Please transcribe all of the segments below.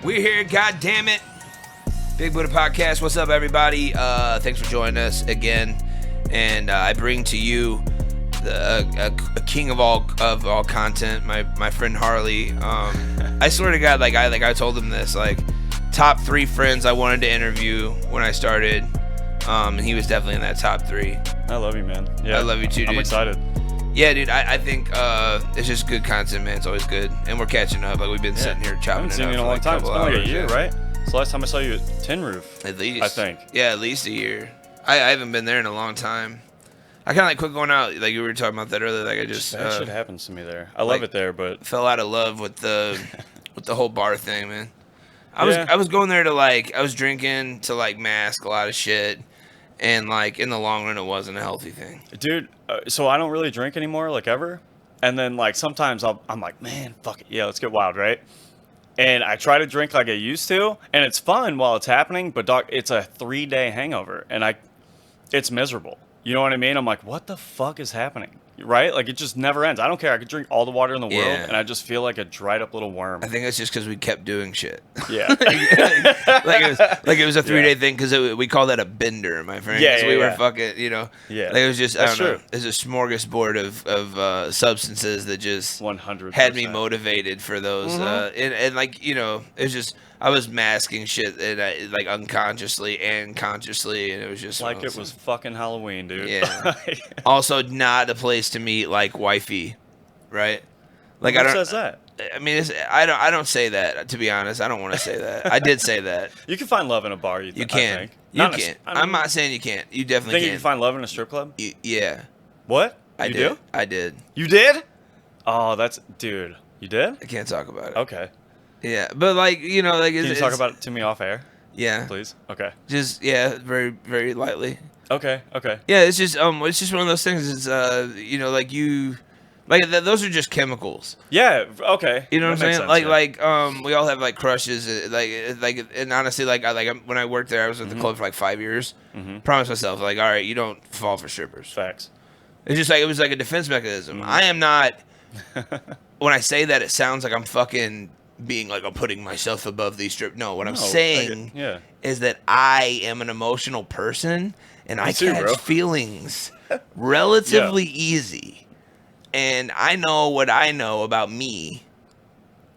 We're here, god damn it. Big Buddha Podcast. What's up, everybody? Thanks for joining us again. And I bring to you a king of all content, my friend Harley. I swear to God, I told him this, top 3 friends I wanted to interview when I started. And he was definitely in that top 3. I love you, man. Yeah, I love you too, dude. I'm excited. Yeah, dude, I think it's just good content, man. It's always good. And we're catching up. We've been sitting here chopping it up. I haven't seen you in a long time. It's been like a year, right? It's the last time I saw you at Tin Roof. At least. I think. Yeah, at least a year. I haven't been there in a long time. I kind of quit going out. Like you were talking about that earlier. I just that shit happens to me there. I love it there, but fell out of love with the whole bar thing, man. I was going there to I was drinking to mask a lot of shit. And in the long run, it wasn't a healthy thing. Dude, so I don't really drink anymore, ever. And then sometimes I'm like, man, fuck it, yeah, let's get wild, right? And I try to drink like I used to, and it's fun while it's happening. But dog, it's a 3-day hangover, and it's miserable. You know what I mean? I'm like, what the fuck is happening? Right? It just never ends. I don't care. I could drink all the water in the world, and I just feel like a dried up little worm. I think it's just because we kept doing shit. Yeah. it was a 3-day thing because we call that a bender, my friend. Yeah, we were fucking, Yeah. It was just, That's I don't know. It was a smorgasbord of substances that just 100% had me motivated for those. It was just, I was masking shit and unconsciously and consciously, and it was just it was fucking Halloween, dude. Yeah. Also, not a place to meet wifey, right? Who says that? I mean, I don't say that, to be honest. I don't want to say that. I did say that. You can find love in a bar. You can. I think. You can. I'm not saying you can't. You definitely think you can find love in a strip club? Yeah. What? I did. I did. You did? Oh, dude. You did? I can't talk about it. Okay. Yeah, but can you talk about it to me off air? Yeah. Please. Okay. Just very very lightly. Okay. Yeah, it's just one of those things. It's those are just chemicals. Yeah. Okay. You know what I'm saying? Sense, we all have crushes. And honestly, when I worked there, I was at the club for 5 years. Promised myself, all right, you don't fall for strippers. Facts. It's just it was a defense mechanism. I am not. When I say that, it sounds like I'm fucking being I'm putting myself above these strippers. No, what I'm saying is that I am an emotional person and I catch feelings relatively easy. And I know what I know about me.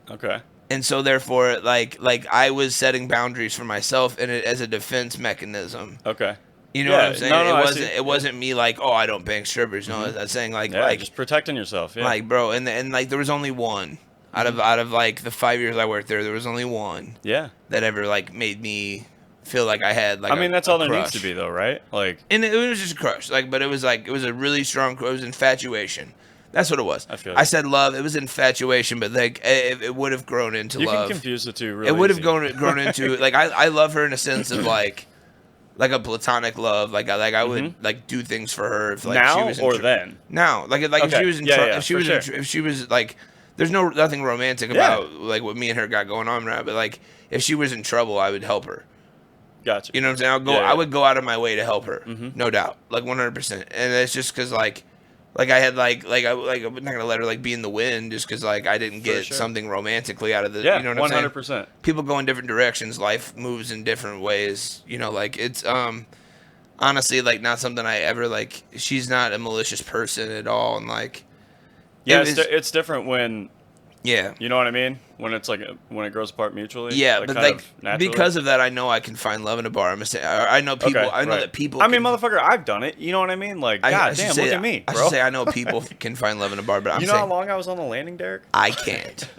Okay. And so therefore, I was setting boundaries for myself and it as a defense mechanism. Okay. You know what I'm saying? No, it wasn't me I don't bang strippers. No, I was saying just protecting yourself. Yeah. Bro, and there was only one out of the 5 years I worked there was only one. Yeah. That ever made me feel like I had that's all there needs to be though, right? And it was just a crush. But it was it was a really strong. It was infatuation. That's what it was. I said love. It was infatuation, but it would have grown into love. You can confuse the two. Really, it would have grown into I love her in a sense of like a platonic love. I would do things for her if now she was or then. Now, if she was in if she was there's nothing romantic about what me and her got going on right, but if she was in trouble, I would help her. Gotcha. You know what I'm saying? I would go out of my way to help her, no doubt, 100%. And it's just because I had I'm not gonna let her be in the wind just because I didn't get something romantically out of the you know what I'm 100%. saying? People go in different directions. Life moves in different ways. It's honestly not something I ever She's not a malicious person at all, and it's different when. Yeah. You know what I mean? When it's when it grows apart mutually. Yeah, but because of that, I know I can find love in a bar. I know people. Okay, I know that people. Motherfucker, I've done it. You know what I mean? God damn, look at me, bro. I should say I know people can find love in a bar, but I'm saying. You know how long I was on the landing, Derek? I can't.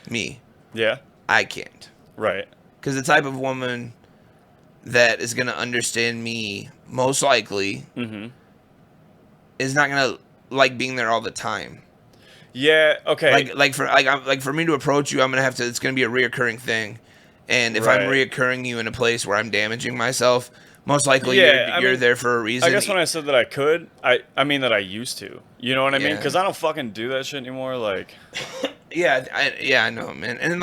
Me. Yeah. I can't. Right. Because the type of woman that is gonna understand me most likely is not gonna like being there all the time. Yeah. Okay. For me to approach you, I'm gonna have to. It's gonna be a reoccurring thing, and if I'm reoccurring you in a place where I'm damaging myself, most likely you're there for a reason. I guess when I said that I could, I mean that I used to. You know what I mean? Because I don't fucking do that shit anymore. I know, man, and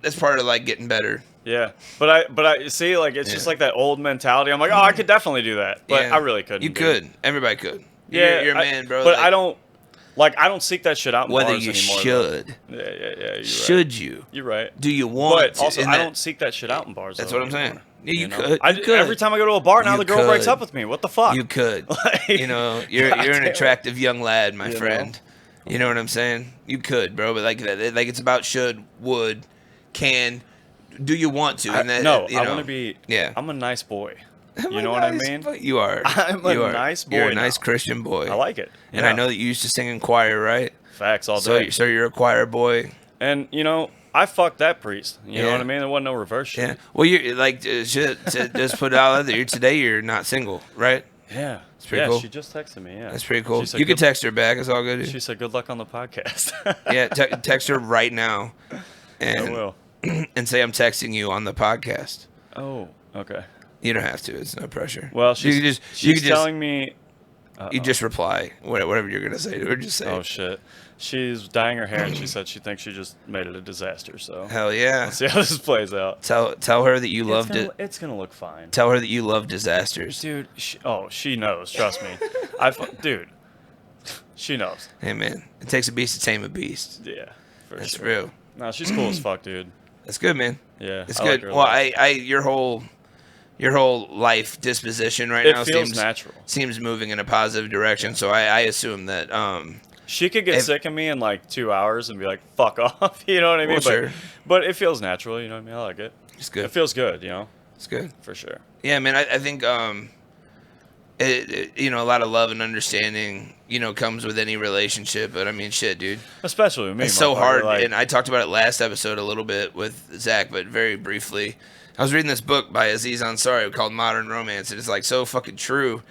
that's part of getting better. Yeah, but I see it's just that old mentality. I'm I could definitely do that, but I really couldn't. You could. Everybody could. Yeah, you're a man, bro. But I don't. Like, I don't seek that shit out in Whether bars you anymore. should. Yeah. You're should right. you? You're right. Do you want But also, to? I don't seek that shit out in bars. That's though, what I'm anymore. saying. Yeah, you know? could. You could. Every time I go to a bar now, the girl breaks up with me. What the fuck? You could. Like, you know, you're an attractive young lad, my friend. You know what I'm saying? You could, bro. But like it's about should, would, can. Do you want to? And that, no, you know, I want to be. Yeah. I'm a nice boy. You know what I mean? You are. I'm a nice boy. You're a nice Christian boy. I like it. And I know that you used to sing in choir, right? Facts all day. So you're a choir boy. And you know, I fucked that priest. You know what I mean? There wasn't no reverse shit. Yeah. Well, you're like shit. Just put it out there. Today you're not single, right? Yeah. It's pretty cool. She just texted me. Yeah. That's pretty cool. You can text her back. It's all good. She said, "Good luck on the podcast." Yeah. Text her right now. And, I will. And say I'm texting you on the podcast. Oh. Okay. You don't have to. It's no pressure. Well, she's telling me. You just reply whatever you're gonna say, or just say. Oh shit. She's dyeing her hair, and she said she thinks she just made it a disaster. So hell yeah. Let's see how this plays out. Tell her that you loved it. It's gonna look fine. Tell her that you love disasters, dude. She knows. Trust me. Dude. She knows. Hey man, it takes a beast to tame a beast. Yeah, that's sure. real. No, she's cool as fuck, dude. That's good, man. Yeah, it's good. Well, your whole life disposition now feels natural. Seems moving in a positive direction. So I assume that she could get sick of me in like 2 hours and be like, "Fuck off," you know what I mean? Well, sure. But it feels natural, you know what I mean? I like it. It's good. It feels good, you know. It's good for sure. Yeah, man. I think a lot of love and understanding, comes with any relationship. But I mean, shit, dude. Especially with me. It's so hard. And I talked about it last episode a little bit with Zach, but very briefly. I was reading this book by Aziz Ansari called Modern Romance, and it's like so fucking true.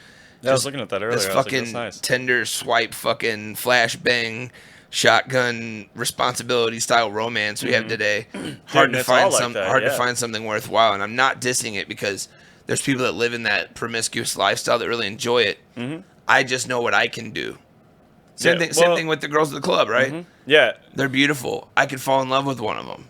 Yeah, I was looking at that earlier. This fucking Tinder swipe, fucking flashbang, shotgun responsibility style romance we have today. Hard to find to find something worthwhile, and I'm not dissing it because there's people that live in that promiscuous lifestyle that really enjoy it. Mm-hmm. I just know what I can do. Same thing with the girls at the club, right? Mm-hmm. Yeah, they're beautiful. I could fall in love with one of them.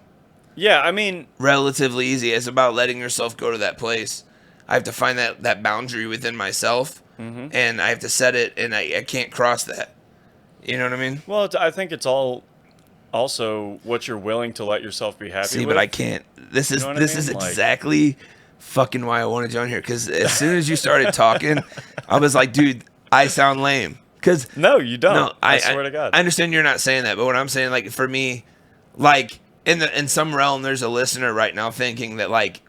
Yeah, I mean, relatively easy. It's about letting yourself go to that place. I have to find that boundary within myself, and I have to set it, and I can't cross that. You know what I mean? Well, I think it's all also what you're willing to let yourself be happy with. See, but I can't. This is exactly fucking why I wanted you on here, because as soon as you started talking, I was like, dude, I sound lame. Because no, you don't. No, I swear to God. I understand you're not saying that, but what I'm saying, like, for me, like, in some realm, there's a listener right now thinking that, like,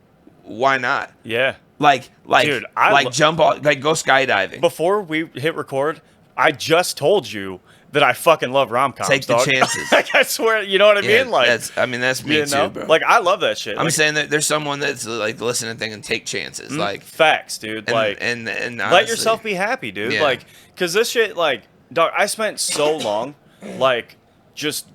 why not? Yeah. Like, dude, jump off, like, go skydiving. Before we hit record, I just told you that I fucking love rom-coms. Take the chances. Like, I swear, you know what I mean? Like, that's me too, bro. Like, I love that shit. I'm saying that there's someone that's like listening thing and take chances. Like, facts, dude. And honestly, let yourself be happy, dude. Yeah. Like, cause this shit, like, dog, I spent so long, like, just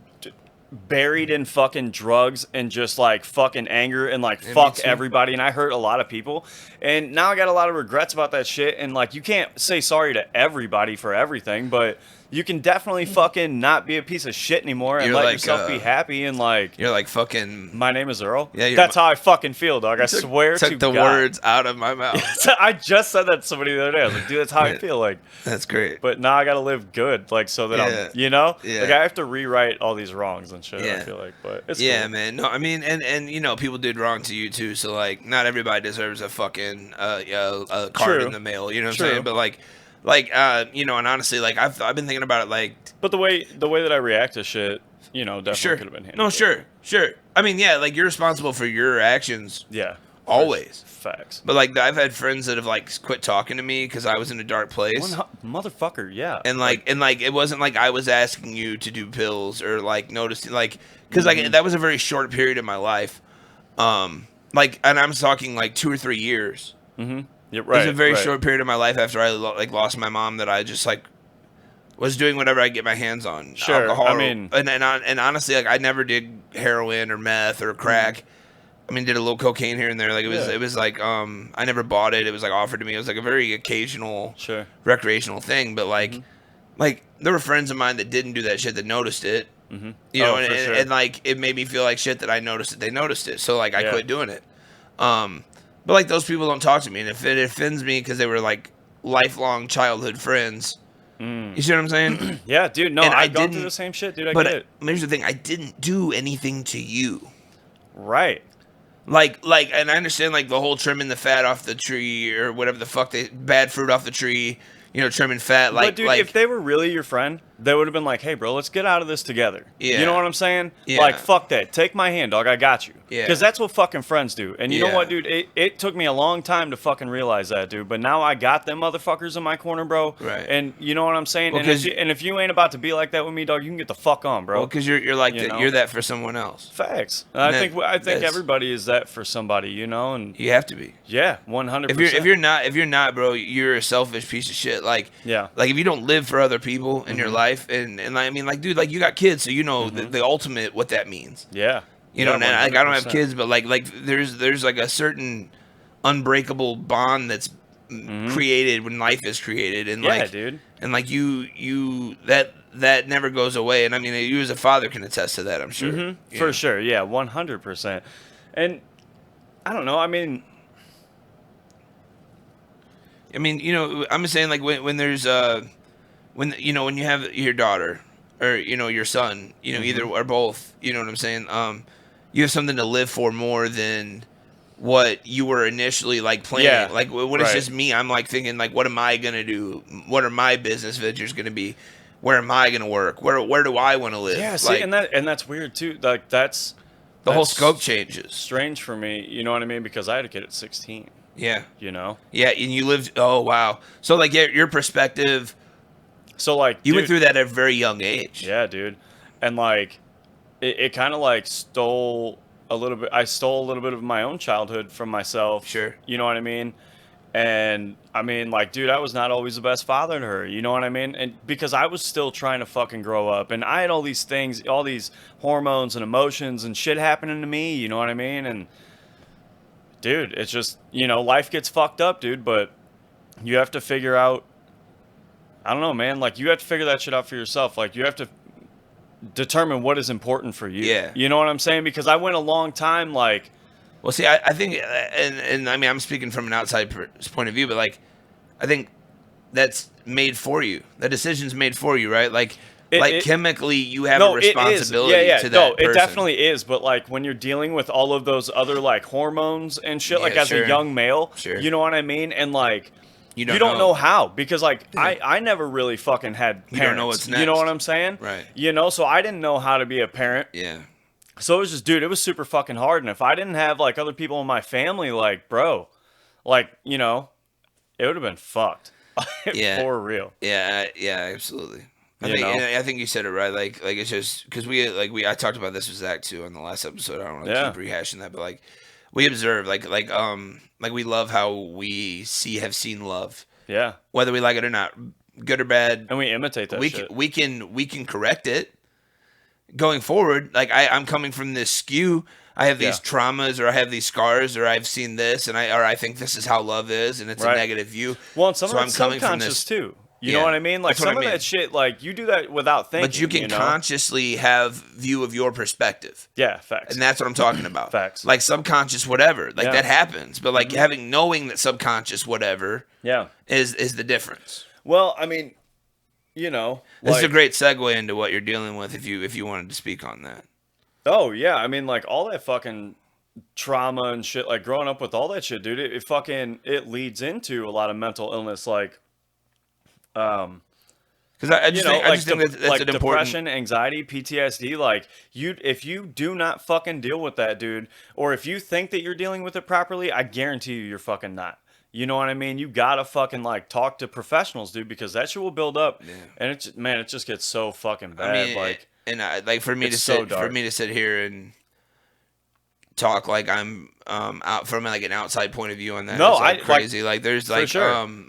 buried in fucking drugs and just like fucking anger and like fuck everybody, and I hurt a lot of people, and now I got a lot of regrets about that shit. And like, you can't say sorry to everybody for everything, but you can definitely fucking not be a piece of shit anymore and let yourself be happy. And like, you're like fucking my name is Earl. Yeah, that's how I fucking feel, dog. I swear to God. Took the words out of my mouth. I just said that to somebody the other day. I was like, dude, that's how I feel. Like, that's great. But now I gotta live good, like, so that I'm, like, I have to rewrite all these wrongs and shit. I feel like, but it's cool. Man. No, I mean, and people did wrong to you too. So like, not everybody deserves a fucking a card in the mail. You know what I'm saying? But like, and honestly, like, I've been thinking about it, like. But the way that I react to shit, definitely could have been handled. No, sure. I mean, yeah, like, you're responsible for your actions. Yeah. Always. Facts. But like, I've had friends that have like quit talking to me because I was in a dark place. Motherfucker, yeah. And like, it wasn't like I was asking you to do pills or like noticing, like, because like that was a very short period in my life. Like, and I'm talking like 2 or 3 years. Mm-hmm. Yeah, right. It was a very short period of my life after I like lost my mom that I just like was doing whatever I get my hands on. Sure. Alcohol, I mean, and honestly, like, I never did heroin or meth or crack. Mm-hmm. I mean, did a little cocaine here and there. Like, it was like, I never bought it. It was like offered to me. It was like a very occasional, recreational thing. But like, like, there were friends of mine that didn't do that shit that noticed it. Mm-hmm. And like, it made me feel like shit that I noticed it. They noticed it. So like, I quit doing it. But like, those people don't talk to me, and if it offends me because they were like lifelong childhood friends, You see what I'm saying? Yeah, dude. No, I've gone through the same shit, dude. I get it. But here's the thing: I didn't do anything to you. Right. Like, and I understand like the whole trimming the fat off the tree or whatever the fuck bad fruit off the tree. Trimming fat. Like, but dude, if they were really your friend, they would have been like, "Hey, bro, let's get out of this together." Yeah. You know what I'm saying? Yeah. Like, fuck that. Take my hand, dog. I got you. Yeah. Because that's what fucking friends do. And you know what, dude? It took me a long time to fucking realize that, dude. But now I got them motherfuckers in my corner, bro. Right. And you know what I'm saying? Well, and if you ain't about to be like that with me, dog, you can get the fuck on, bro. Well, because you're like that. You're that for someone else. Facts. I think everybody is that for somebody, and you have to be. Yeah, 100%. If you're not, bro, you're a selfish piece of shit. Like if you don't live for other people in your life, and I mean, like, dude, like you got kids, so you know the ultimate what that means. Yeah. And like, I don't have kids, but like there's like a certain unbreakable bond that's created when life is created, and dude, and like you that never goes away, and I mean, you as a father can attest to that, I'm sure. For sure, yeah, 100%. And I don't know, I mean, I'm just saying, like, when there's when you have your daughter or your son, either or both, you know what I'm saying, you have something to live for more than what you were initially like planning. Yeah, like when it's just me, I'm like thinking like, what am I gonna do? What are my business ventures gonna be? Where am I gonna work? Where do I want to live? Yeah, see, and that's weird too. Like that's the whole scope changes. Strange for me, you know what I mean? Because I had a kid at 16. Yeah. Yeah, and you lived. Oh wow. So like your perspective. So like you went through that at a very young age. Yeah, dude, and like it kind of like stole a little bit. I stole a little bit of my own childhood from myself. Sure. You know what I mean? And I mean, like, dude, I was not always the best father to her. You know what I mean? And because I was still trying to fucking grow up, and I had all these things, all these hormones and emotions and shit happening to me. You know what I mean? And dude, it's just, life gets fucked up, dude. But you have to figure out. I don't know, man. Like, you have to figure that shit out for yourself. Like, you have to determine what is important for you. Yeah. You know what I'm saying? Because I went a long time, like... Well, see, I think, and I mean, I'm speaking from an outside point of view, but, like, I think that's made for you. That decision's made for you, right? Like, chemically, you have a responsibility to that person. It definitely is. But, like, when you're dealing with all of those other, like, hormones and shit, like, as a young male, you know what I mean? And, like... You don't know how, because like I never really fucking had parents. You don't know what's next. You know what I'm saying? Right. So I didn't know how to be a parent. Yeah. So it was just, dude, it was super fucking hard. And if I didn't have like other people in my family, like, bro, like, it would have been fucked. Yeah. For real. Yeah, absolutely. I think you said it right. Like it's just because I talked about this with Zach too on the last episode. I don't want to keep rehashing that, but like we observe like we love how we have seen love. Yeah. Whether we like it or not, good or bad. And we imitate that shit. We can correct it going forward. Like I'm coming from this skew. I have these traumas, or I have these scars, or I've seen this, and I think this is how love is, and it's a negative view. Well, and some of it's subconscious too. You know what I mean? Like some of that shit, like you do that without thinking. But you can consciously have view of your perspective. Yeah, facts. And that's what I'm talking about. Facts. Like subconscious whatever. Like that happens. But like knowing that subconscious whatever is the difference. Well, I mean, this is a great segue into what you're dealing with if you wanted to speak on that. Oh yeah, I mean, like all that fucking trauma and shit, like growing up with all that shit, dude, it leads into a lot of mental illness, like because I just think that's like an important depression, anxiety, PTSD. Like if you do not fucking deal with that, dude, or if you think that you're dealing with it properly, I guarantee you're fucking not. You know what I mean? You gotta fucking like talk to professionals, dude, because that shit will build up, and it just gets so fucking bad. I mean, like for me to sit here and talk like I'm out from like an outside point of view on that. No, it's like crazy. Like there's like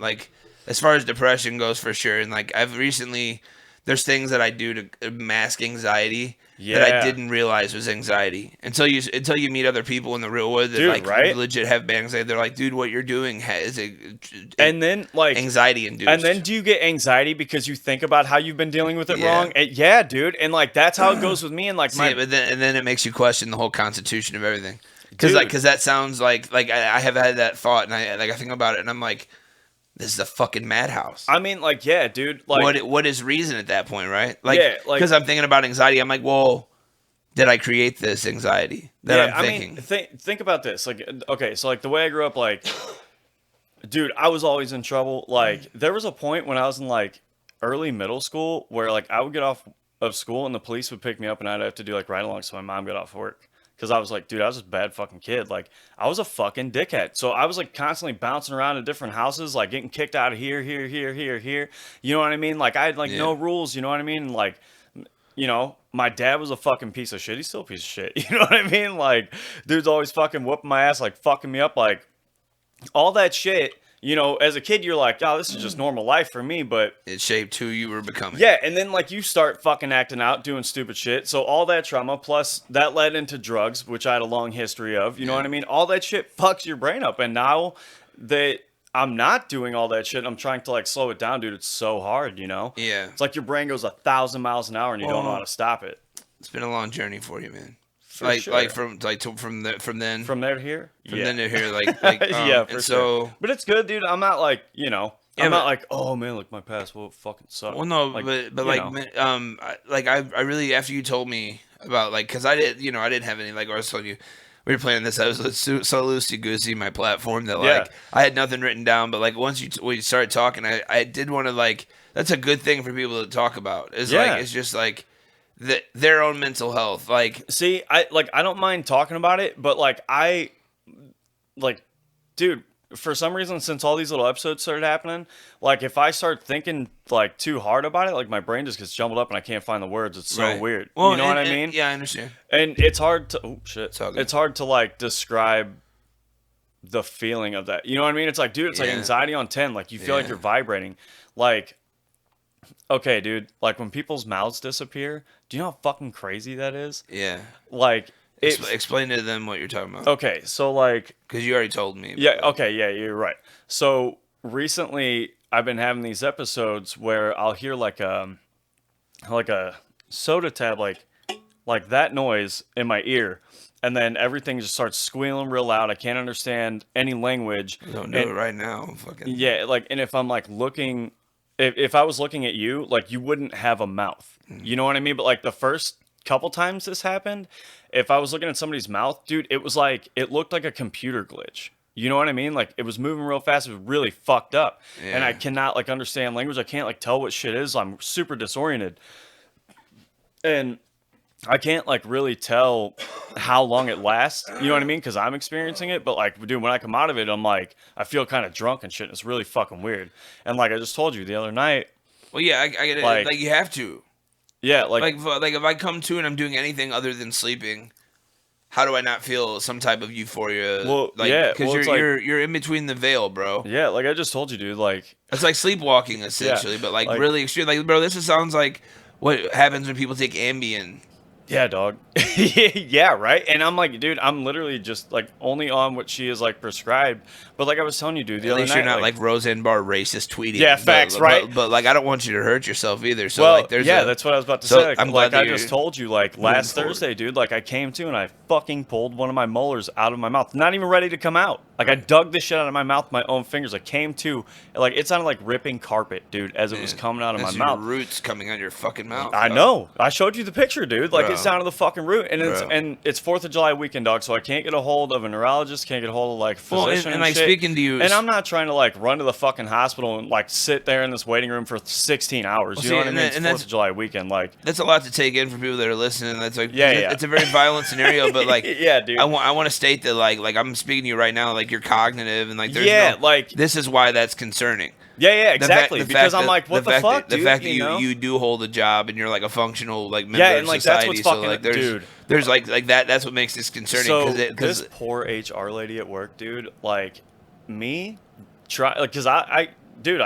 like as far as depression goes, for sure, and like there's things that I do to mask anxiety that I didn't realize was anxiety until you meet other people in the real world that legit have bad anxiety. They're like, dude, what you're doing is and then like anxiety induced. And then do you get anxiety because you think about how you've been dealing with it wrong? Yeah, dude. And like that's how it goes with me. And like but then it makes you question the whole constitution of everything. Because that sounds like I have had that thought, and I think about it, and I'm like, this is a fucking madhouse. I mean, like, yeah, dude. Like, what is reason at that point, right? Like, yeah, like, because I'm thinking about anxiety. I'm like, well, did I create this anxiety that I'm thinking? I mean, think about this. Like, okay, so like the way I grew up, like, dude, I was always in trouble. Like, there was a point when I was in like early middle school where like I would get off of school and the police would pick me up and I'd have to do like ride-alongs so my mom got off work. Because I was like, dude, I was just a bad fucking kid. Like, I was a fucking dickhead. So I was like constantly bouncing around to different houses, like getting kicked out of here. You know what I mean? Like, I had like no rules. You know what I mean? Like, you know, my dad was a fucking piece of shit. He's still a piece of shit. You know what I mean? Like, dude's always fucking whooping my ass, like fucking me up, like all that shit. You know, as a kid, you're like, oh, this is just normal life for me, but it shaped who you were becoming. Yeah, and then like you start fucking acting out, doing stupid shit. So all that trauma, plus that led into drugs, which I had a long history of. You know what I mean? All that shit fucks your brain up. And now that I'm not doing all that shit, I'm trying to like slow it down, dude. It's so hard, you know? Yeah. It's like your brain goes 1,000 miles an hour and you don't know how to stop it. It's been a long journey for you, man. For sure. Like from there to here, yeah, for so, sure. But it's good, dude. I'm not like, you know, I'm not like, oh man, like my past will fucking suck. Well, no, like, I really, after you told me about like, cause I didn't have any, like I was telling you, we were playing this. I was so loosey goosey my platform that like I had nothing written down, but like once we started talking, I did want to like, that's a good thing for people to talk about. Like it's just like. Their own mental health, like. See, I don't mind talking about it, but dude, for some reason, since all these little episodes started happening, like if I start thinking like too hard about it, like my brain just gets jumbled up and I can't find the words. It's so weird. Well, you know what I mean? Yeah, I understand. And it's hard to it's hard to like describe the feeling of that. You know what I mean? It's like, dude, it's like anxiety on 10. Like you feel like you're vibrating, like. Okay, dude, like when people's mouths disappear, do you know how fucking crazy that is? Yeah. Like, explain to them what you're talking about. Okay, so like... Because you already told me. Yeah, okay, yeah, you're right. So recently, I've been having these episodes where I'll hear like a soda tab, like that noise in my ear, and then everything just starts squealing real loud. I can't understand any language. I don't know it right now. Fucking... Yeah, like, and if I'm like looking... If I was looking at you, like you wouldn't have a mouth. You know what I mean? But like the first couple times this happened, if I was looking at somebody's mouth, dude, it was like, it looked like a computer glitch. You know what I mean? Like it was moving real fast. It was really fucked up. Yeah. And I cannot like understand language. I can't like tell what shit is. I'm super disoriented. And I can't like really tell how long it lasts. You know what I mean? Because I'm experiencing it. But like, dude, when I come out of it, I'm like, I feel kind of drunk and shit. And it's really fucking weird. And like I just told you the other night. Well, yeah, I get it. Like you have to. Yeah, like if I come to and I'm doing anything other than sleeping, how do I not feel some type of euphoria? Well, like, yeah, because you're in between the veil, bro. Yeah, like I just told you, dude. Like it's like sleepwalking essentially, but like really extreme. Like, bro, this sounds like what happens when people take Ambien. Yeah, dog. Yeah, right. And I'm like, dude, I'm literally just like only on what she is like prescribed. But like I was telling you, dude, the other night, you're not like Roseanne Barr racist tweeting. Yeah, facts, right? But like, I don't want you to hurt yourself either. So well, like, that's what I was about to say. Like, I'm glad I just told you, like last Thursday, dude. Like I came to and I fucking pulled one of my molars out of my mouth, not even ready to come out. Like I dug this shit out of my mouth with my own fingers. I came to, like it sounded like ripping carpet, dude, as it was coming out of my mouth. Roots coming out of your fucking mouth. I know. I showed you the picture, dude. Like it sounded the fucking root. And it's 4th of July weekend, dog. So I can't get a hold of a neurologist, can't get a hold of like physician and like shit. speaking to you, and I'm not trying to like run to the fucking hospital and like sit there in this waiting room for 16 hours. You know what I mean? It's 4th of July weekend, like that's a lot to take in for people that are listening. That's like it's a very violent scenario, but like yeah, dude. I want to state that like I'm speaking to you right now, like you're cognitive and like there's like this is why that's concerning. Yeah, exactly. Because I'm like, what the fuck, dude? The fact that you do hold a job and you're like a functional like member and of like society. That's what's fucking, dude. There's like that. That's what makes this concerning. So this poor HR lady at work, dude. Like me, because I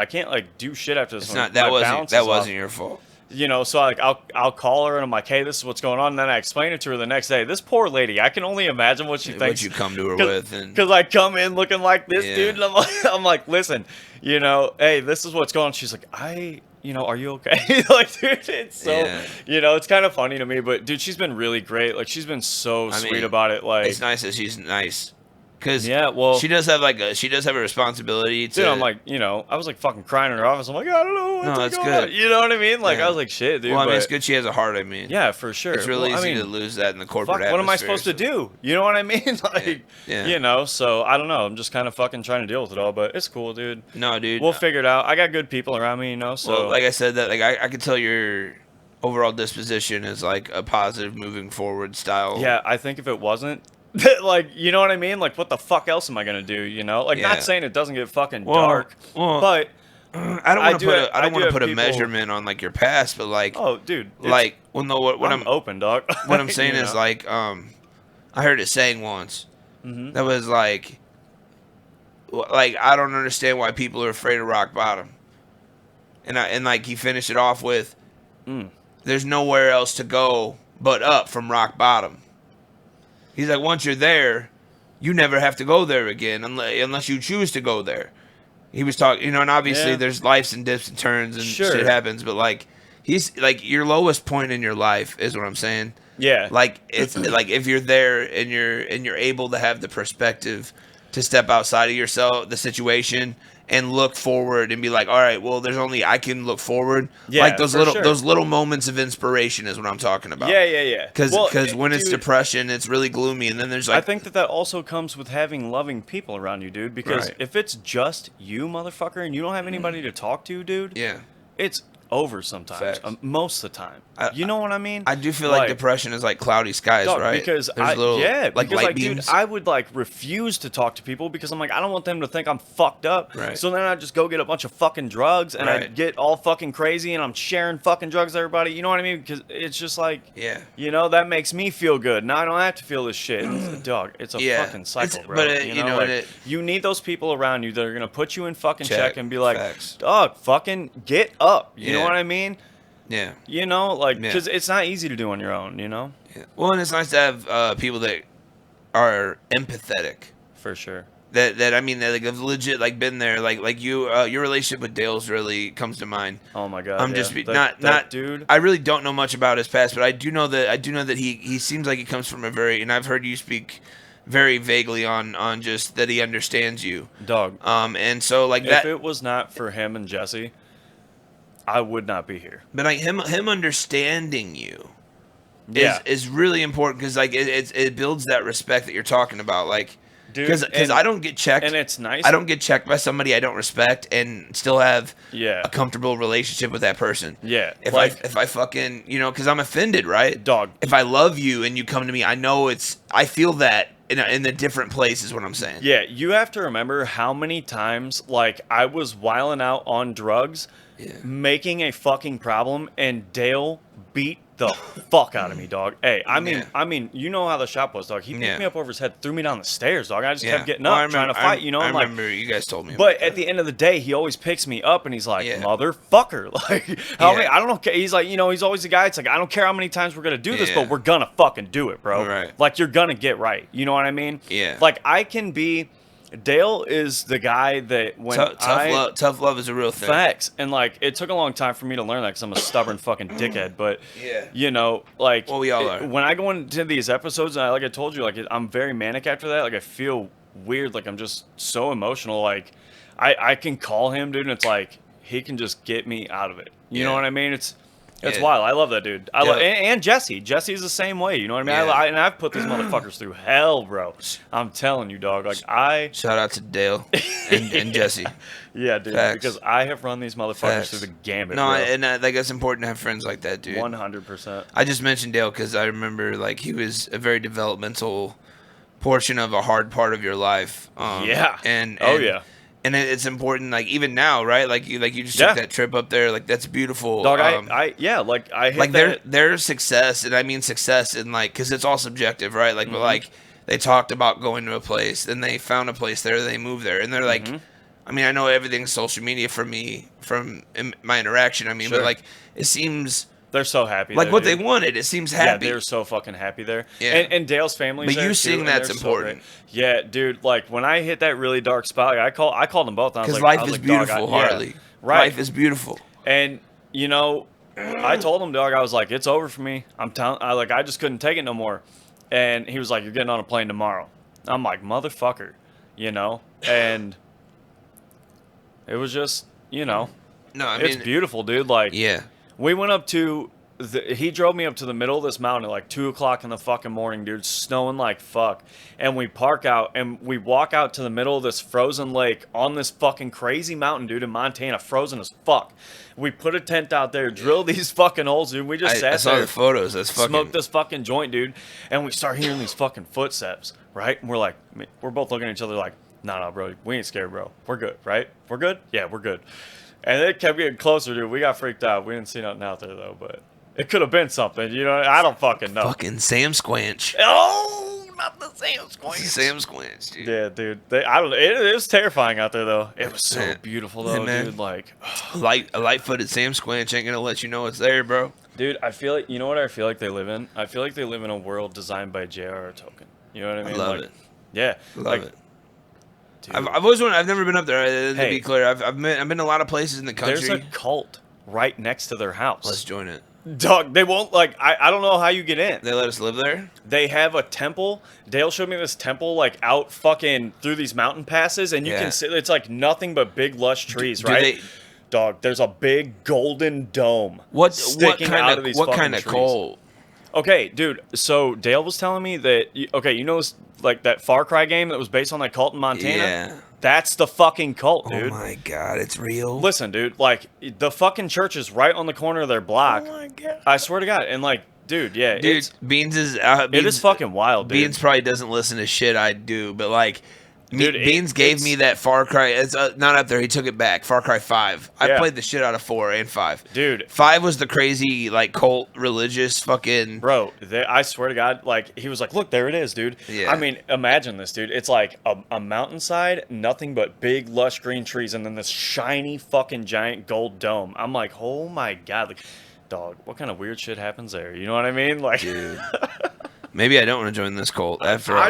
can't like do shit after this. It's not that wasn't your fault. You know, so like I'll call her and I'm like, hey, this is what's going on. And then I explain it to her the next day. This poor lady, I can only imagine what she thinks. What you come to her with, because I come in looking like this, dude, and I'm like, listen, you know, hey, this is what's going on. She's like, are you okay? Like, dude, it's so, it's kind of funny to me, but dude, she's been really great. Like, she's been so sweet about it. Like, it's nice that she's nice. Because well, she does have a responsibility to. Dude, I'm like, I was like fucking crying in her office. I'm like, I don't know what's that's going good. on. You know what I mean? Like, I was like, shit, dude. Well, I mean, it's good she has a heart. I mean, yeah, for sure. It's really easy to lose that in the corporate atmosphere. What am I supposed to do? You know what I mean? Like, so I don't know. I'm just kind of fucking trying to deal with it all, but it's cool, dude. No, dude. We'll figure it out. I got good people around me, so. Well, like I said, that like I could tell your overall disposition is like a positive, moving forward style. Yeah, I think if it wasn't. Like, you know what I mean? Like, what the fuck else am I gonna do? Like, not saying it doesn't get fucking dark, but I don't want to put a measurement on like your past, but like, oh, dude, like, well, no, what I'm open, dog. What I'm saying is like, I heard it saying once that was like I don't understand why people are afraid of rock bottom, and like he finished it off with, there's nowhere else to go but up from rock bottom. He's like, once you're there, you never have to go there again unless you choose to go there. He was talking, and obviously there's lifes and dips and turns and shit happens, but like he's like your lowest point in your life is what I'm saying. Yeah. Like it's like if you're there and you're able to have the perspective to step outside of yourself, the situation, and look forward and be like, all right, well, I can look forward. Yeah, like those little moments of inspiration is what I'm talking about. Yeah. Because when it's depression, it's really gloomy, and then there's like. I think that also comes with having loving people around you, dude. Because if it's just you, motherfucker, and you don't have anybody to talk to, dude. Yeah. It's over sometimes. Most of the time. You know what I mean? I do feel like depression is like cloudy skies, right? Because light beams. Dude, I would like refuse to talk to people because I'm like, I don't want them to think I'm fucked up. Right. So then I just go get a bunch of fucking drugs and I get all fucking crazy and I'm sharing fucking drugs with everybody. You know what I mean? Because it's just like, that makes me feel good. Now I don't have to feel this shit. It's a fucking cycle, bro. But you need those people around you that are gonna put you in fucking check and be like, dog, fucking get up. You know what I mean? Yeah. Because it's not easy to do on your own, Yeah. Well, and it's nice to have people that are empathetic. For sure. That I mean, that have legit been there. Like you, your relationship with Dale's really comes to mind. Oh my god. I'm just not dude. I really don't know much about his past, but I do know that he seems like he comes from a very, and I've heard you speak very vaguely on just that he understands you, dog. And so like if it was not for him and Jesse, I would not be here. But like him understanding you is really important because like it builds that respect that you're talking about. Like, because I don't get checked, and it's nice. I don't get checked by somebody I don't respect and still have a comfortable relationship with that person. Yeah. If I fucking because I'm offended, right? Dog. If I love you and you come to me, I know I feel that in a different place is what I'm saying. Yeah, you have to remember how many times like I was wilding out on drugs. Yeah. Making a fucking problem, and Dale beat the fuck out of me, dog. Hey, I mean, you know how the shop was, dog. He picked me up over his head, threw me down the stairs, dog. I just kept getting up, trying to fight, I remember you guys told me. But at the end of the day, he always picks me up, and he's like, motherfucker. Like, I don't know. He's like, he's always the guy. It's like, I don't care how many times we're going to do this, but we're going to fucking do it, bro. Right. Like, you're going to get right. You know what I mean? Yeah. Like, I can be... Dale is the guy that when tough love is a real thing. Facts. And like it took a long time for me to learn that because I'm a stubborn fucking dickhead. But like we all are. When I go into these episodes, and like I told you, like I'm very manic after that. Like I feel weird. Like I'm just so emotional. Like I can call him, dude, and it's like he can just get me out of it. You know what I mean? It's wild. I love that dude. And Jesse. Jesse's the same way. You know what I mean? And I've put these motherfuckers through hell, bro. I'm telling you, dog. Like shout out to Dale and Jesse. Yeah, dude. Facts. Because I have run these motherfuckers through the gambit. No, bro. And I think it's important to have friends like that, dude. 100%. I just mentioned Dale because I remember like he was a very developmental portion of a hard part of your life. And it's important, like even now, right? Like you just took that trip up there, like that's beautiful. Dog, I hit like their success, and I mean success, and like because it's all subjective, right? Like, but like they talked about going to a place, then they found a place there, they moved there, and they're like, I mean, I know everything's social media for me from my interaction. I mean, but like it seems. They're so happy. Like what they wanted. It seems happy. Yeah, they're so fucking happy there. Yeah. And Dale's family. But you seeing that's important. Yeah, dude. Like when I hit that really dark spot, like, I called them both. Because life is beautiful, Harley. Right. Life is beautiful. And I told him, dog. I was like, it's over for me. I just couldn't take it no more. And he was like, you're getting on a plane tomorrow. I'm like, motherfucker, you know? And it was just, you know, no, I mean, it's beautiful, dude. Like, yeah. We went up to, he drove me up to the middle of this mountain at like 2 o'clock in the fucking morning, dude, snowing like fuck. And we park out and we walk out to the middle of this frozen lake on this fucking crazy mountain, dude, in Montana, frozen as fuck. We put a tent out there, drill these fucking holes, dude. We just sat there. I saw the photos. That's fucking... Smoked this fucking joint, dude. And we start hearing these fucking footsteps, right? And we're like, we're both looking at each other like, nah, bro, we ain't scared, bro. We're good, right? We're good? Yeah, we're good. And it kept getting closer, dude. We got freaked out. We didn't see nothing out there, though, but it could have been something. You know, I don't fucking know. Fucking Sam Squanch. Oh, not the Sam Squanch. Sam Squanch, dude. Yeah, dude. I don't. It was terrifying out there, though. It was so beautiful, though, dude. Like, a light-footed Sam Squanch ain't gonna let you know it's there, bro. Dude, I feel like, you know what I feel like they live in? I feel like they live in a world designed by J.R.R. Tolkien. You know what I mean? I love it. Yeah, love it. I've always wanted. I've never been up there. To be clear, I've been to a lot of places in the country. There's a cult right next to their house. Let's join it. Dog, they won't, like, I don't know how you get in. They let us live there? They have a temple. Dale showed me this temple, like, out fucking through these mountain passes, and you can see, it's like nothing but big lush trees, right? Dog, there's a big golden dome sticking out of these fucking trees. What kind of cult? Okay, dude, so Dale was telling me that, okay, you know, like, that Far Cry game that was based on that cult in Montana? Yeah. That's the fucking cult, dude. Oh my God, it's real. Listen, dude, like, the fucking church is right on the corner of their block. Oh my God. I swear to God. And, like, dude, yeah. Dude, Beans is... it is fucking wild, dude. Beans probably doesn't listen to shit I do, but, like... Dude, Beans gave me that Far Cry. It's not up there. He took it back. Far Cry 5. I played the shit out of 4 and 5. Dude. 5 was the crazy, like, cult, religious fucking... Bro, I swear to God, like, he was like, look, there it is, dude. Yeah. I mean, imagine this, dude. It's like a mountainside, nothing but big, lush green trees, and then this shiny fucking giant gold dome. I'm like, oh my God. Like, dog, what kind of weird shit happens there? You know what I mean? Like... Dude. Maybe I don't want to join this cult. After I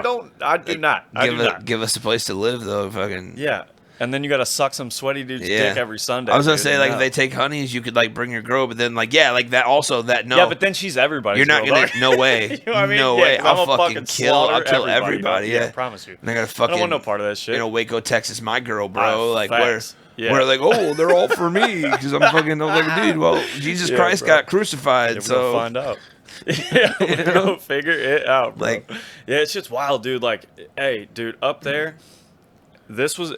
do not. Give us a place to live, though. Fucking yeah. And then you got to suck some sweaty dude's dick every Sunday. I was gonna say, like, if they take honeys, you could like bring your girl, but then like like that also that no. Yeah, but then she's everybody's. You're not girl, gonna. No way. You know what I mean? No way. I'll fucking kill. I'll kill everybody. Yeah, I promise you. And I gotta fucking. I don't want no part of that shit. You know, Waco, Texas, my girl, bro. Like facts. We're like, oh, they're all for me because I'm fucking. I'm like, dude, well, Jesus Christ got crucified, so we'll find out. Yeah, we're gonna figure it out, bro. Like, yeah, it's just wild, dude. Like, hey, dude, up there, this was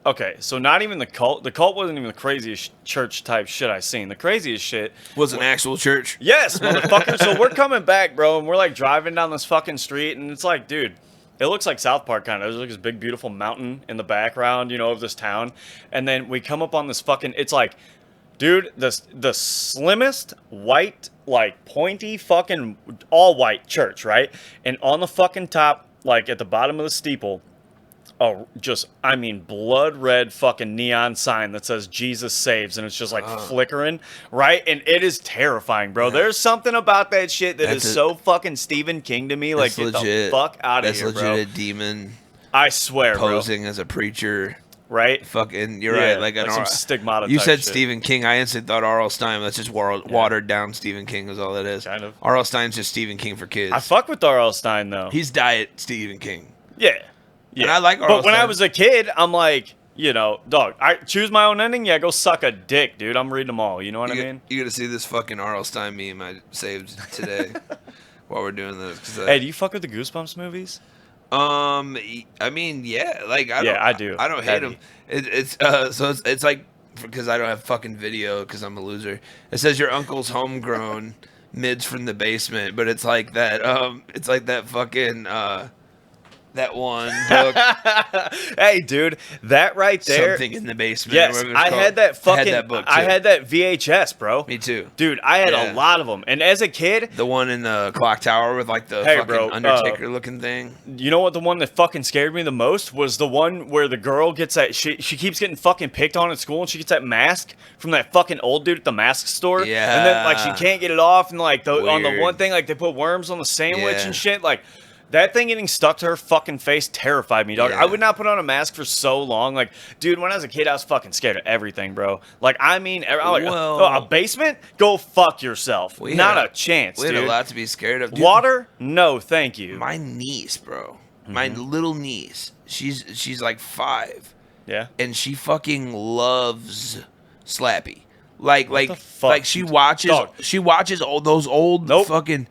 okay. So not even the cult. The cult wasn't even the craziest church type shit I seen. The craziest shit was an actual church. Yes, motherfucker. So we're coming back, bro, and we're like driving down this fucking street, and it's like, dude, it looks like South Park kind of. There's like this big, beautiful mountain in the background, you know, of this town, and then we come up on this fucking. It's like, dude, the slimmest white, like, pointy fucking all white church, right? And on the fucking top, like, at the bottom of the steeple, blood red fucking neon sign that says Jesus saves, and it's just like flickering, right? And it is terrifying, bro. Yeah. There's something about that shit that is so fucking Stephen King to me. Like, get the fuck out of here, bro. That's legit a demon. I swear, posing as a preacher. Right? Fucking, you're right. Like some stigmata. You said shit. Stephen King. I instantly thought R.L. Stein. That's just watered down Stephen King is all that is. Kind of. R.L. Stein's just Stephen King for kids. I fuck with R.L. Stein, though. He's diet Stephen King. Yeah. And I like R.L. But when I was a kid, I'm like, you know, dog, I choose my own ending. Yeah, go suck a dick, dude. I'm reading them all. You know what I mean? You got to see this fucking R.L. Stein meme I saved today while we're doing this. Hey, do you fuck with the Goosebumps movies? I mean, yeah, like I do. I don't hate them. It's like because I don't have fucking video because I'm a loser. It says your uncle's homegrown mids from the basement, but it's like that. It's like that fucking that one book. Hey, dude, that right there. Something in the basement. Yes, I had that fucking. I had that book too. I had that VHS, bro. Me too, dude. I had a lot of them, and as a kid, the one in the clock tower with like the fucking Undertaker looking thing. You know what? The one that fucking scared me the most was the one where the girl gets that. She keeps getting fucking picked on at school, and she gets that mask from that fucking old dude at the mask store. Yeah, and then like she can't get it off, and like on the one thing, like they put worms on the sandwich and shit, like. That thing getting stuck to her fucking face terrified me, dog. Yeah. I would not put on a mask for so long. Like, dude, when I was a kid, I was fucking scared of everything, bro. Like, I mean, a basement? Go fuck yourself. Not a chance, dude. We had a lot to be scared of. Dude, water? No, thank you. My niece, bro. my little niece, she's like 5. Yeah. And she fucking loves Slappy. Like she watches all those old fucking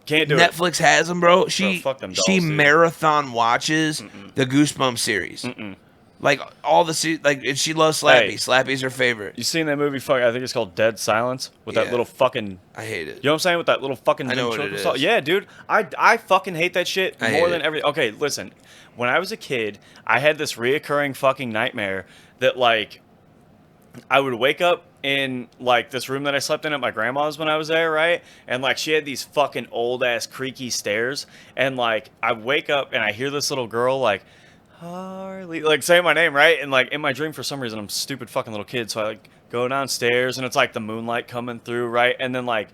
can't do Netflix has them, bro. Fuck them dolls, she dude. marathon watches the Goosebumps series. Like all the and she loves Slappy. Hey. Slappy's her favorite. You seen that movie? I think it's called Dead Silence with that little fucking. I hate it. You know what I'm saying? With that little fucking. I know what it is. Yeah, dude. I fucking hate that shit more than everything. Okay, listen. When I was a kid, I had this reoccurring fucking nightmare that like, I would wake up in like this room that I slept in at my grandma's when I was there, right? And like she had these fucking old ass creaky stairs, and like I wake up and I hear this little girl like. Harley, like saying my name, right? And like in my dream, for some reason, I'm a stupid fucking little kid, so I like go downstairs and it's like the moonlight coming through, right? And then like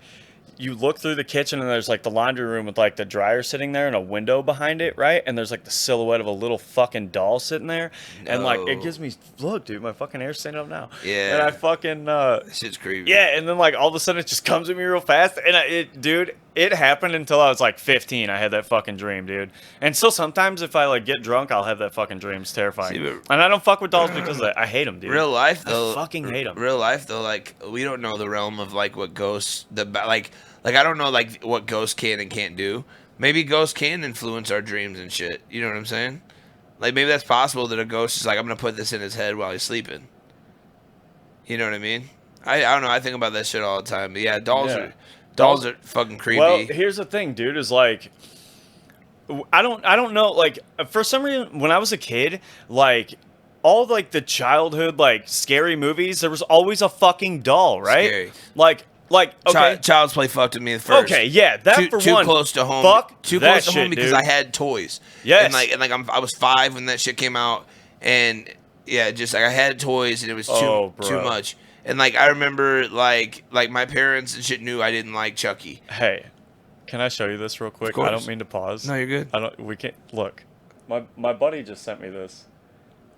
you look through the kitchen and there's like the laundry room with like the dryer sitting there and a window behind it, right? And there's like the silhouette of a little fucking doll sitting there, and like it gives me look, dude, my fucking hair's standing up now. Yeah, and I fucking shit's creepy. Yeah, and then like all of a sudden it just comes at me real fast, and dude. It happened until I was like 15. I had that fucking dream, dude. And still sometimes if I like get drunk, I'll have that fucking dream. It's terrifying. See, and I don't fuck with dolls because of that. I hate them, dude. Real life though, I fucking hate them. Real life though, like we don't know the realm of like what ghosts like I don't know like what ghosts can and can't do. Maybe ghosts can influence our dreams and shit. You know what I'm saying? Like maybe that's possible that a ghost is like, I'm gonna put this in his head while he's sleeping. You know what I mean? I don't know. I think about that shit all the time. But yeah, dolls are fucking creepy. Well, here's the thing, dude, is like I don't know, like for some reason when I was a kid, like all like the childhood like scary movies, there was always a fucking doll, right? Scary. Like okay. Child's Play fucked with me at first. Okay, yeah, that too one. Close to home. Fuck too that close to home shit, because dude. I had toys. Yes. I was 5 when that shit came out, and yeah, just like I had toys and it was too much. And like I remember like my parents and shit knew I didn't like Chucky. Hey, can I show you this real quick? I don't mean to pause. No, you're good. We can't look. My buddy just sent me this.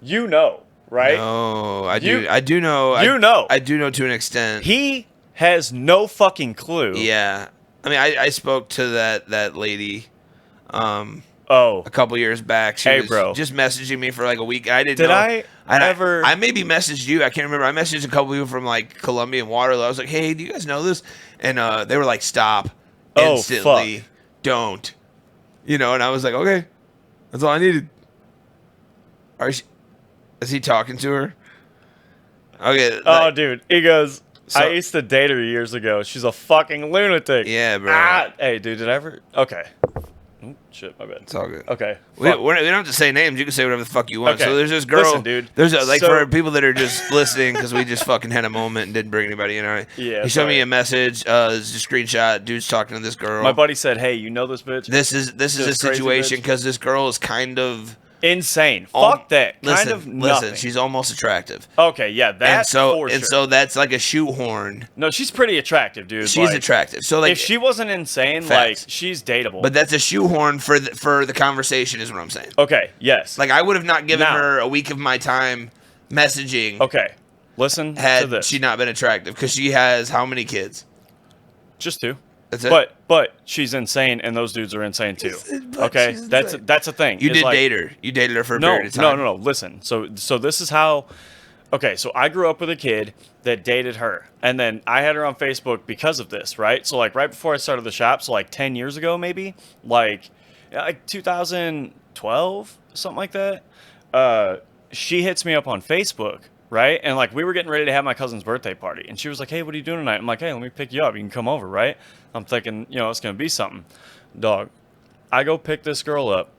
You know, right? No, I do know. You know. I do know to an extent. He has no fucking clue. Yeah. I mean, I spoke to that lady a couple years back. She was bro. just messaging me for like a week. I didn't know. I maybe messaged you. I can't remember. I messaged a couple people from like Columbia and Waterloo. I was like, hey, do you guys know this? And they were like, stop. Instantly. Fuck. Don't. You know, and I was like, okay. That's all I needed. Is he talking to her? Okay. Oh, dude. He goes, I used to date her years ago. She's a fucking lunatic. Yeah, bro. Hey, dude, did I ever? Okay. Oh, shit, my bad. It's all good. Okay. We don't have to say names. You can say whatever the fuck you want. Okay. So there's this girl. Listen, dude. There's for people that are just listening because we just fucking had a moment and didn't bring anybody in. All right. Yeah. He showed me a message. It's a screenshot. Dude's talking to this girl. My buddy said, "Hey, you know this bitch? This is a situation because this girl is kind of insane. Fuck that. Listen, she's almost attractive. Okay, yeah, that's for sure. And so that's like a shoehorn. No, she's pretty attractive, dude. She's attractive. So like, if she wasn't insane, facts. like she's dateable. But that's a shoehorn for the conversation, is what I'm saying. Okay, yes. Like I would have not given her a week of my time messaging. Okay, listen to this. Had she not been attractive, because she has how many kids? Just 2. That's it. But she's insane, and those dudes are insane too. Okay, that's a thing. You did date her. You dated her for a period of time. No. Listen. So this is how. Okay, so I grew up with a kid that dated her, and then I had her on Facebook because of this, right? So like right before I started the shop, so like 10 years ago maybe, like 2012, something like that. She hits me up on Facebook. Right? And like we were getting ready to have my cousin's birthday party. And she was like, hey, what are you doing tonight? I'm like, hey, let me pick you up. You can come over, right? I'm thinking, it's going to be something. Dog, I go pick this girl up.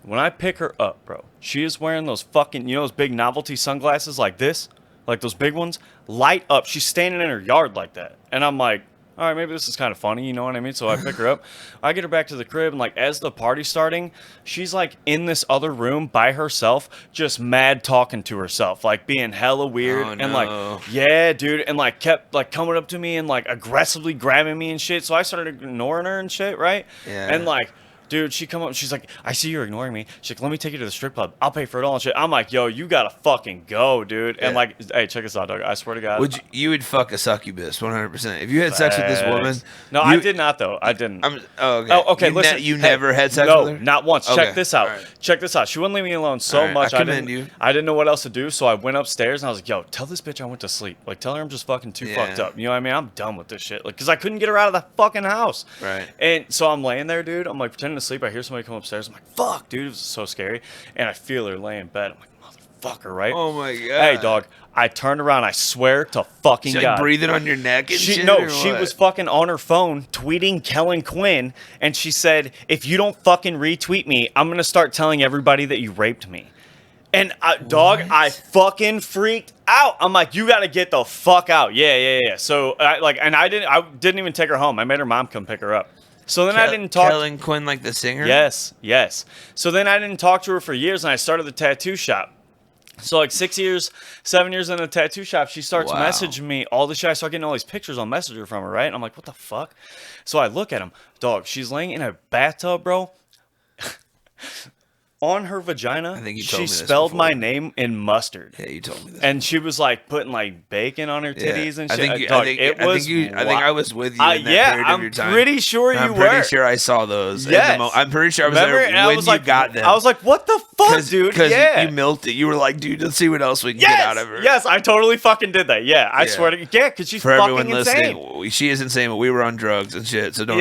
When I pick her up, bro, she is wearing those fucking, those big novelty sunglasses like this? Like those big ones? Light up. She's standing in her yard like that. And I'm like, all right, maybe this is kind of funny, you know what I mean? So I pick her up. I get her back to the crib, and like as the party's starting, she's like in this other room by herself, just mad talking to herself, like being hella weird. Oh, and like, yeah, dude, and like kept like coming up to me and like aggressively grabbing me and shit. So I started ignoring her and shit, right? Yeah. And like Dude, she come up, she's like, I see you're ignoring me. She's like, let me take you to the strip club. I'll pay for it all and shit. I'm like, yo, you gotta fucking go, dude. And like, hey, check this out, dog. I swear to God. You would fuck a succubus, 100%. If you had sex with this woman. No, I did not, though. I didn't. Okay. Oh, okay, listen. You never had sex with her? No, not once. Okay. Check this out. Right. Check this out. She wouldn't leave me alone so much. I commend you. I didn't know what else to do, so I went upstairs and I was like, yo, tell this bitch I went to sleep. Like, tell her I'm just fucking too fucked up. You know what I mean? I'm done with this shit. Like, because I couldn't get her out of the fucking house. Right. And so I'm laying there, dude. I'm like pretending to sleep. I hear somebody come upstairs. I'm like, fuck, dude. It was so scary. And I feel her laying in bed. I'm like, motherfucker, right? Oh my God. Hey, dog. I turned around. I swear to fucking God. God. Breathing on your neck and shit? No, she was fucking on her phone tweeting Kellen Quinn. And she said, if you don't fucking retweet me, I'm going to start telling everybody that you raped me. And dog, I fucking freaked out. I'm like, you got to get the fuck out. Yeah. So I didn't even take her home. I made her mom come pick her up. So then I didn't talk. Kellen Quinn, like the singer? Yes. So then I didn't talk to her for years, and I started the tattoo shop. So like 7 years in the tattoo shop, she starts messaging me all the shit. I start getting all these pictures on Messenger from her, right? And I'm like, what the fuck? So I look at them. Dog, she's laying in a bathtub, bro. On her vagina, she spelled my name in mustard. Yeah, you told me that. And she was like putting like bacon on her titties and shit. I think I was with you in that period of your time. I'm pretty sure you were. I'm pretty sure I saw those. Yes. I'm pretty sure I was there when you got them. I was like, what the fuck, dude? Because you milked it. You were like, dude, let's see what else we can get out of her. Yes, I totally fucking did that. Yeah, I swear to God. Yeah, because she's fucking insane. Listening, she is insane, but we were on drugs and shit, so don't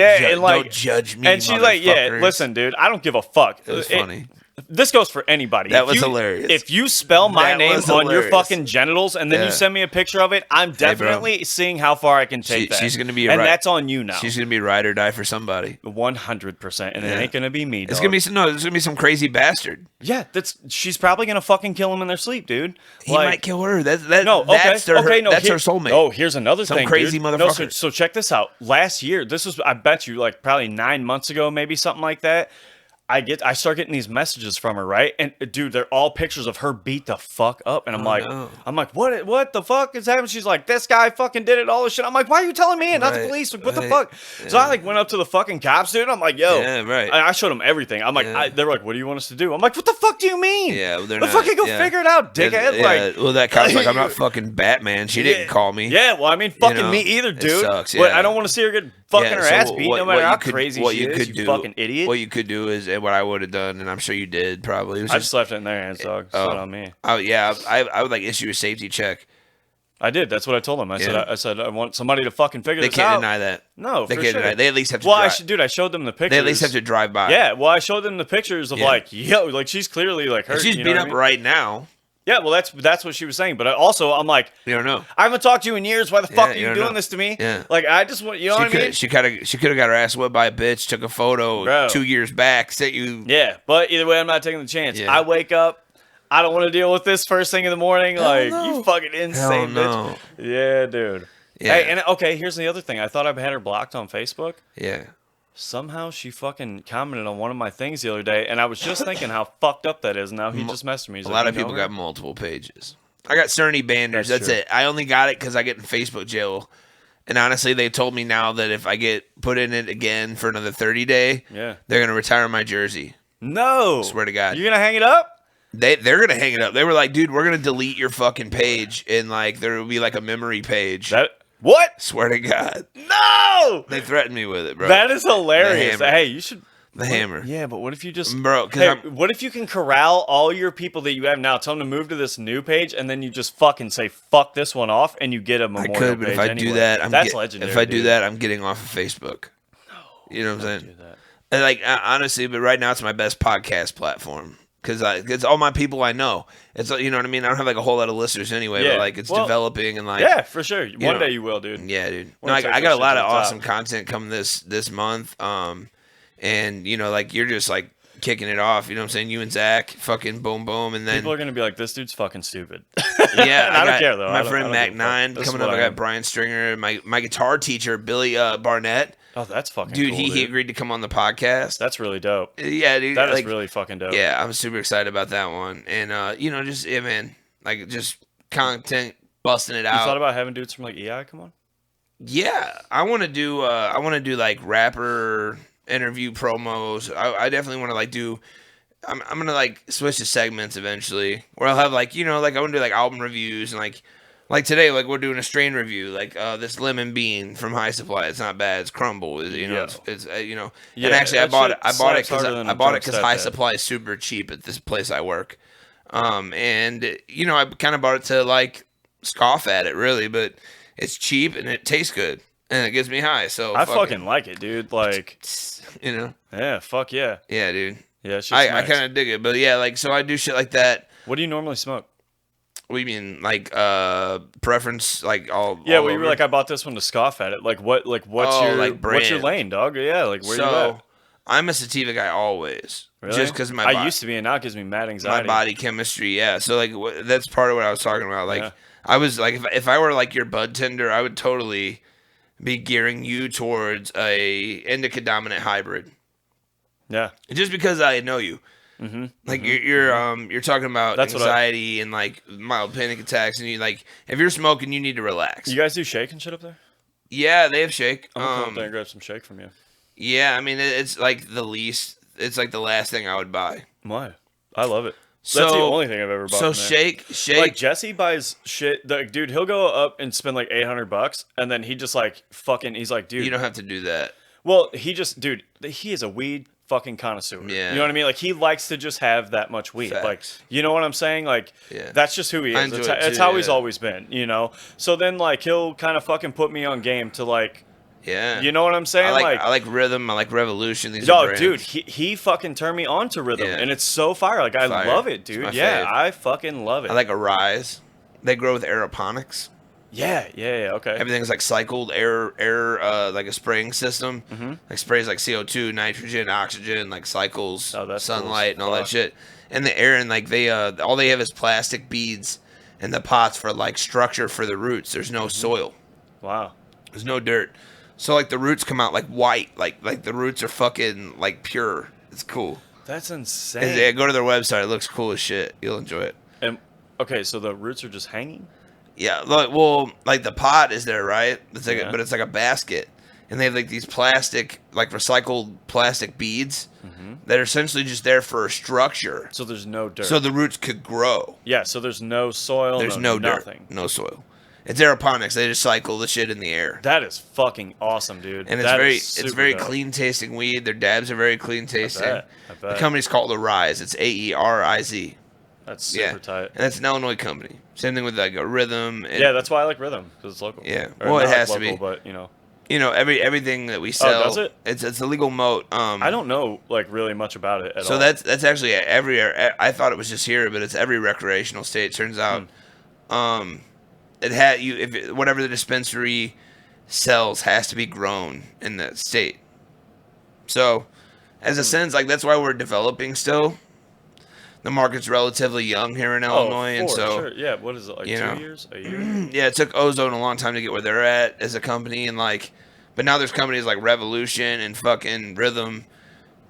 judge me, and she's like, yeah, listen, dude, I don't give a fuck. It was funny. This goes for anybody. That was hilarious. If you spell my name on your fucking genitals and then you send me a picture of it, I'm definitely seeing how far I can take that. She's gonna be and that's on you now. She's gonna be ride or die for somebody. 100%, and it ain't gonna be me. Dog. It's gonna be some crazy bastard. Yeah, she's probably gonna fucking kill him in their sleep, dude. He might kill her. That's her soulmate. Oh, here's another thing, some crazy motherfucker. No, so check this out. Last year, this was, I bet you, like probably 9 months ago, maybe something like that. I start getting these messages from her, right? And dude, they're all pictures of her beat the fuck up. And I'm like, what the fuck is happening? She's like, this guy fucking did it, all this shit. I'm like, why are you telling me and not the police? Like, what the fuck? Yeah. So I like went up to the fucking cops, dude. I'm like, yo, I showed them everything. I'm like, they're like, what do you want us to do? I'm like, what the fuck do you mean? Yeah, well, they're not. Fucking go figure it out, dickhead. Like, well, that cop's like, I'm not fucking Batman. She didn't call me. Yeah, well, I mean, fucking me either, dude. It sucks, but I don't want to see her get fucking her ass beat, no matter how crazy she is. You fucking idiot. What you could do is, what I would have done, and I'm sure you did probably. I just left it in their hands, dog. It's not on me. Oh yeah, I would like issue a safety check. I did. That's what I told them. I said I want somebody to fucking figure this out. They can't deny that. No, they for can't sure. deny it. They at least have to. Well, I showed them the pictures. They at least have to drive by. Yeah. Well, I showed them the pictures of like, yo, like she's clearly like hurt. She's beat up right now. Yeah, well, that's what she was saying. But also, I'm like, you don't know. I haven't talked to you in years. Why the fuck are you doing this to me? Yeah. Like, I just want, you know what I mean? She could have got her ass whipped by a bitch. Took a photo 2 years back. Sent you. Yeah, but either way, I'm not taking the chance. Yeah. I wake up. I don't want to deal with this first thing in the morning. Like, you fucking insane bitch. Yeah, dude. Yeah. Hey, and okay, here's the other thing. I thought I had her blocked on Facebook. Yeah. Somehow she fucking commented on one of my things the other day, and I was just thinking how fucked up that is. Now he just messaged me. A lot of people got multiple pages. I got Cerny banners. That's it. I only got it because I get in Facebook jail. And honestly, they told me now that if I get put in it again for another 30-day, they're going to retire my jersey. No. I swear to God. You're going to hang it up? They're going to hang it up. They were like, dude, we're going to delete your fucking page. And like there will be like a memory page. What? Swear to God. No! They threatened me with it, bro. That is hilarious. Hey, you should... The hammer. Yeah, but what if you just... Bro, what if you can corral all your people that you have now, tell them to move to this new page, and then you just fucking say, fuck this one off, and you get a memorial page I could, but if I do that... That's legendary. If I do that, I'm getting off of Facebook. No. You know what I'm saying? Do that. And like, honestly, but right now it's my best podcast platform. Because it's all my people I know. It's, you know what I mean? I don't have like a whole lot of listeners anyway, but like it's developing and like... Yeah, for sure. One day you will, dude. Yeah, dude. No, I got a lot of awesome content coming this month. And, you know, like, you're just, like, kicking it off. You know what I'm saying? You and Zach, fucking boom, boom. And then... People are going to be like, this dude's fucking stupid. Yeah. I don't care, though. My friend Mac 9 coming up. I got Brian Stringer. My guitar teacher, Billy Barnett. Oh, that's fucking dude, cool, he agreed to come on the podcast. That's really dope. Yeah, dude. That is really fucking dope. Yeah, I'm super excited about that one. And, you know, just, yeah, man. Like, just content, busting it out. You thought about having dudes from, like, EI come on? Yeah. I want to do like, rapper... interview promos. I definitely want to like do. I'm gonna like switch to segments eventually, where I'll have like like I want to do like album reviews and like today like we're doing a strain review like this lemon bean from High Supply. It's not bad. It's Crumble. It's Yeah, and actually I bought it because High Step Supply is super cheap at this place I work. And I kind of bought it to like scoff at it really, but it's cheap and it tastes good and it gets me high. So I fucking like it, dude. Like, Yeah, fuck yeah. Yeah, dude. Yeah, it's just nice. I kind of dig it, but yeah, like so I do shit like that. What do you normally smoke? What do you mean, like preference, like all? Yeah, all well, you were over? like, I bought this one to scoff at it. Like, what's your lane, dog? Yeah, like where you at? I'm a sativa guy always, Really? just because I used to be, and now it gives me mad anxiety. My body chemistry, yeah. So like that's part of what I was talking about. Like I was like, if I were like your bud tender, I would totally be gearing you towards a indica dominant hybrid. Yeah, just because I know you. Mm-hmm. Like you're talking about anxiety and like mild panic attacks, and you like if you're smoking, you need to relax. You guys do shake and shit up there? Yeah, they have shake. I'm gonna come up there and grab some shake from you. Yeah, I mean it's like the least. It's like the last thing I would buy. Why? I love it. That's the only thing I've ever bought. So shake. Like Jesse buys shit. Dude, he'll go up and spend like $800, and then he just like fucking. He's like, dude, you don't have to do that. Well, he is a weed fucking connoisseur. Yeah. You know what I mean? Like he likes to just have that much weed. Facts. Like, you know what I'm saying? Like, that's just who he is. It's how he's always been. So then like he'll kind of fucking put me on game to like. Yeah. You know what I'm saying? I like Rhythm. I like Revolution. These are brands. Dude, he fucking turned me on to Rhythm, and it's so fire. Like I love it, dude. Yeah, I fucking love it. I like Arise. They grow with aeroponics. Yeah, okay. Everything's like cycled air, like a spraying system. Mm-hmm. Like sprays like CO2, nitrogen, oxygen, like cycles, sunlight, and all that shit. And the air, and like they, all they have is plastic beads in the pots for like structure for the roots. There's no soil. Wow. There's no dirt. So like the roots come out like white, like the roots are fucking like pure. It's cool. That's insane. Yeah, go to their website. It looks cool as shit. You'll enjoy it. And okay, so the roots are just hanging. Yeah, like the pot is there, right? It's like, but it's like a basket, and they have like these plastic, like recycled plastic beads that are essentially just there for a structure. So there's no dirt. So the roots could grow. Yeah. So there's no soil. There's no dirt, nothing. No soil. It's aeroponics. They just cycle the shit in the air. That is fucking awesome, dude. And it's very clean tasting weed. Their dabs are very clean tasting. I bet. The company's called Arise. It's AERIZ. That's super tight. And that's an Illinois company. Same thing with like a Rhythm. That's why I like Rhythm, because it's local. Yeah. Well, it has to be. But everything that we sell. Oh, does it? It's a legal moat. I don't know like really much about it at all. So that's actually I thought it was just here, but it's every recreational state. Turns out, it had whatever the dispensary sells has to be grown in the state. So, as a sense, like that's why we're developing still. The market's relatively young here in Illinois, and so sure. Yeah, what is it like 2 years, a year? Yeah, it took Ozone a long time to get where they're at as a company, and like, but now there's companies like Revolution and fucking Rhythm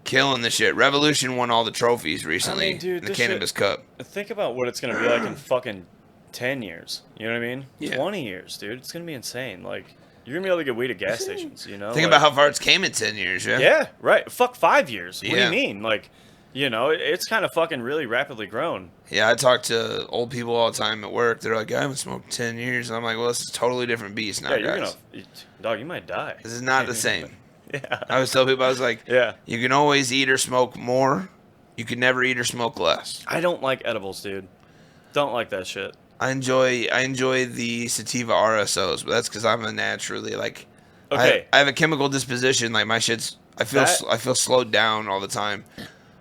killing the shit. Revolution won all the trophies recently in the Cannabis Cup. Think about what it's gonna be like in fucking 10 years. You know what I mean? Yeah. 20 years, dude. It's gonna be insane. Like you're gonna be able to get weed at gas stations. Think about how far it's came in 10 years. Yeah. Yeah. Right. Fuck 5 years. What do you mean? Like. It's kind of fucking really rapidly grown. Yeah, I talk to old people all the time at work. They're like, I haven't smoked 10 years. And I'm like, well, this is a totally different beast now, guys. Dog, you might die. This is not the same. Yeah. I always tell people, I was like, you can always eat or smoke more. You can never eat or smoke less. I don't like edibles, dude. Don't like that shit. I enjoy the sativa RSOs, but that's because I'm a naturally, like, okay. I have a chemical disposition. Like, my shit's, I feel slowed down all the time.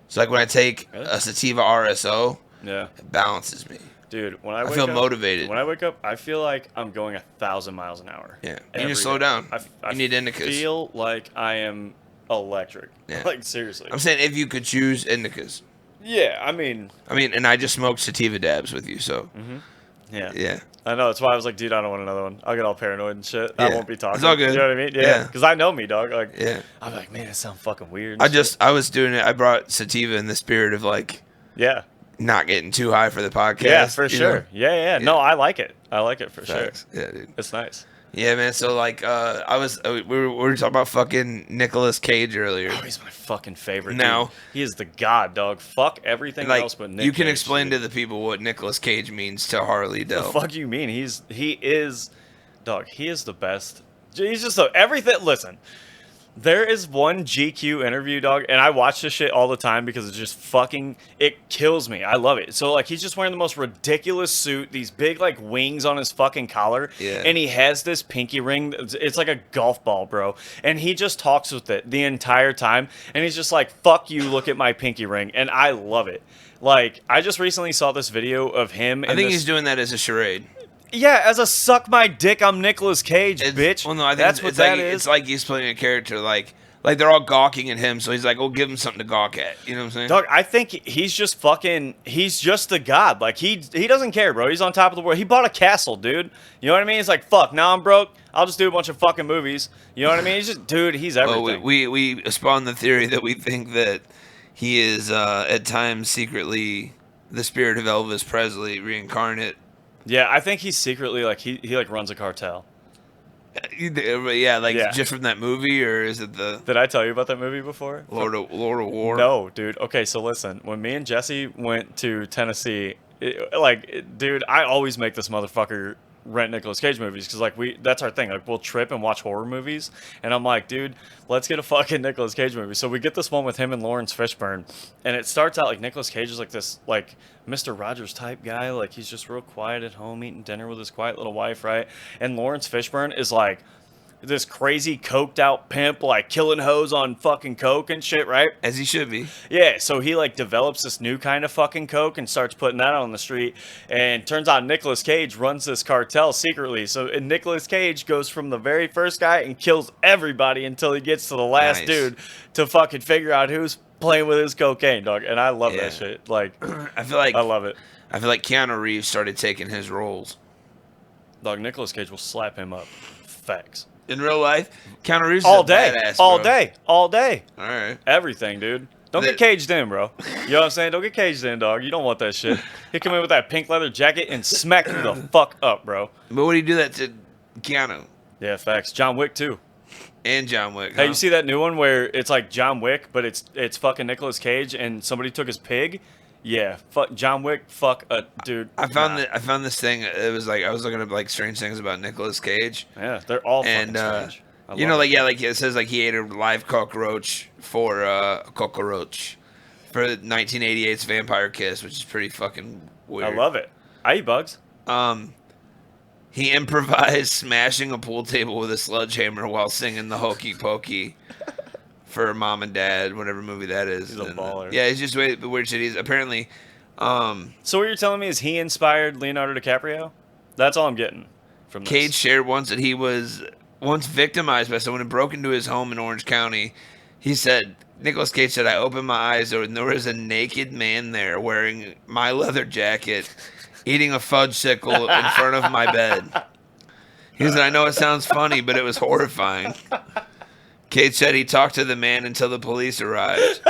So like when I take a sativa RSO, it balances me. Dude, I feel motivated. When I wake up, I feel like I'm going 1,000 miles an hour. Yeah, you need to slow down. You need indicas. I feel like I am electric. Yeah. Like seriously. I'm saying if you could choose indicas. Yeah, I mean, and I just smoked sativa dabs with you, so. Yeah. I know. That's why I was like, dude, I don't want another one. I'll get all paranoid and shit. I won't be talking. It's all good. You know what I mean? Yeah. Because I know me, dog. Like, I'm like, man, that sounds fucking weird. I was doing it. I brought sativa in the spirit of like, not getting too high for the podcast. Yeah, for sure. Yeah. No, I like it. I like it for sure. Yeah, dude. It's nice. Yeah, man. So like, we were talking about fucking Nicolas Cage earlier. Oh, he's my fucking favorite. Now, dude. He is the god, dog. Fuck everything like, else but Nick you can Cage, explain dude. to the people what Nicolas Cage means to Harley Dell. The fuck you mean? He is, dog. He is the best. He's just everything. Listen, there is one GQ interview, dog, and I watch this shit all the time because it's just fucking, it kills me. I love it. So, like, he's just wearing the most ridiculous suit, these big, like, wings on his fucking collar, and he has this pinky ring. It's like a golf ball, bro, and he just talks with it the entire time, and he's just like, fuck you, look at my pinky ring, and I love it. Like, I just recently saw this video of him. I think he's doing that as a charade. Yeah, as a suck my dick, I'm Nicolas Cage, bitch. Well, no, I think that's what that is. It's like he's playing a character, like they're all gawking at him, so he's like, "Oh, give him something to gawk at." You know what I'm saying? Dog, I think he's just the god. Like, he doesn't care, bro. He's on top of the world. He bought a castle, dude. You know what I mean? He's like, fuck, now I'm broke. I'll just do a bunch of fucking movies. You know what I mean? He's just, dude, he's everything. Well, we spawned the theory that we think that he is at times secretly the spirit of Elvis Presley reincarnate. Yeah, I think he's secretly, like, he like runs a cartel. Yeah, like just from that movie, or is it the? Did I tell you about that movie before? Lord of War? No, dude. Okay, so listen. When me and Jesse went to Tennessee, dude, I always make this motherfucker rent Nicolas Cage movies because, like, that's our thing. Like, we'll trip and watch horror movies, and I'm like, dude, let's get a fucking Nicolas Cage movie. So we get this one with him and Lawrence Fishburne, and it starts out like Nicolas Cage is like this, like, Mr. Rogers type guy. Like, he's just real quiet at home eating dinner with his quiet little wife, right? And Lawrence Fishburne is like this crazy coked out pimp, like killing hoes on fucking coke and shit, right? As he should be. Yeah, so he like develops this new kind of fucking coke and starts putting that on the street. And turns out Nicolas Cage runs this cartel secretly. So Nicolas Cage goes from the very first guy and kills everybody until he gets to the last dude to fucking figure out who's playing with his cocaine, dog. And I love that shit. Like, I feel like I love it. I feel like Keanu Reeves started taking his roles. Dog, Nicolas Cage will slap him up. Facts. In real life, Keanu Reeves all is a day, badass, all bro. day, all day. All right. Everything, dude. Don't get caged in, bro. You know what I'm saying? Don't get caged in, dog. You don't want that shit. He come in with that pink leather jacket and smack you the fuck up, bro. But what do you do that to Keanu? Yeah, facts. John Wick too. And John Wick. Hey, you see that new one where it's like John Wick, but it's fucking Nicolas Cage and somebody took his pig? Yeah, fuck John Wick. Fuck a dude. I found this thing. It was like I was looking at like strange things about Nicolas Cage. Yeah, they're all fucking strange. You know, like it says like he ate a live cockroach for 1988's Vampire Kiss, which is pretty fucking weird. I love it. I eat bugs. He improvised smashing a pool table with a sledgehammer while singing the Hokey Pokey for Mom and Dad, whatever movie that is. He's a baller. Yeah, he's just weird shit. He's apparently. So what you're telling me is he inspired Leonardo DiCaprio? That's all I'm getting from this. Cage shared once that he was once victimized by someone who broke into his home in Orange County. He said, Nicolas Cage said, I opened my eyes and there was a naked man there wearing my leather jacket, eating a fudgesicle in front of my bed. He said, I know it sounds funny, but it was horrifying. Cage said he talked to the man until the police arrived.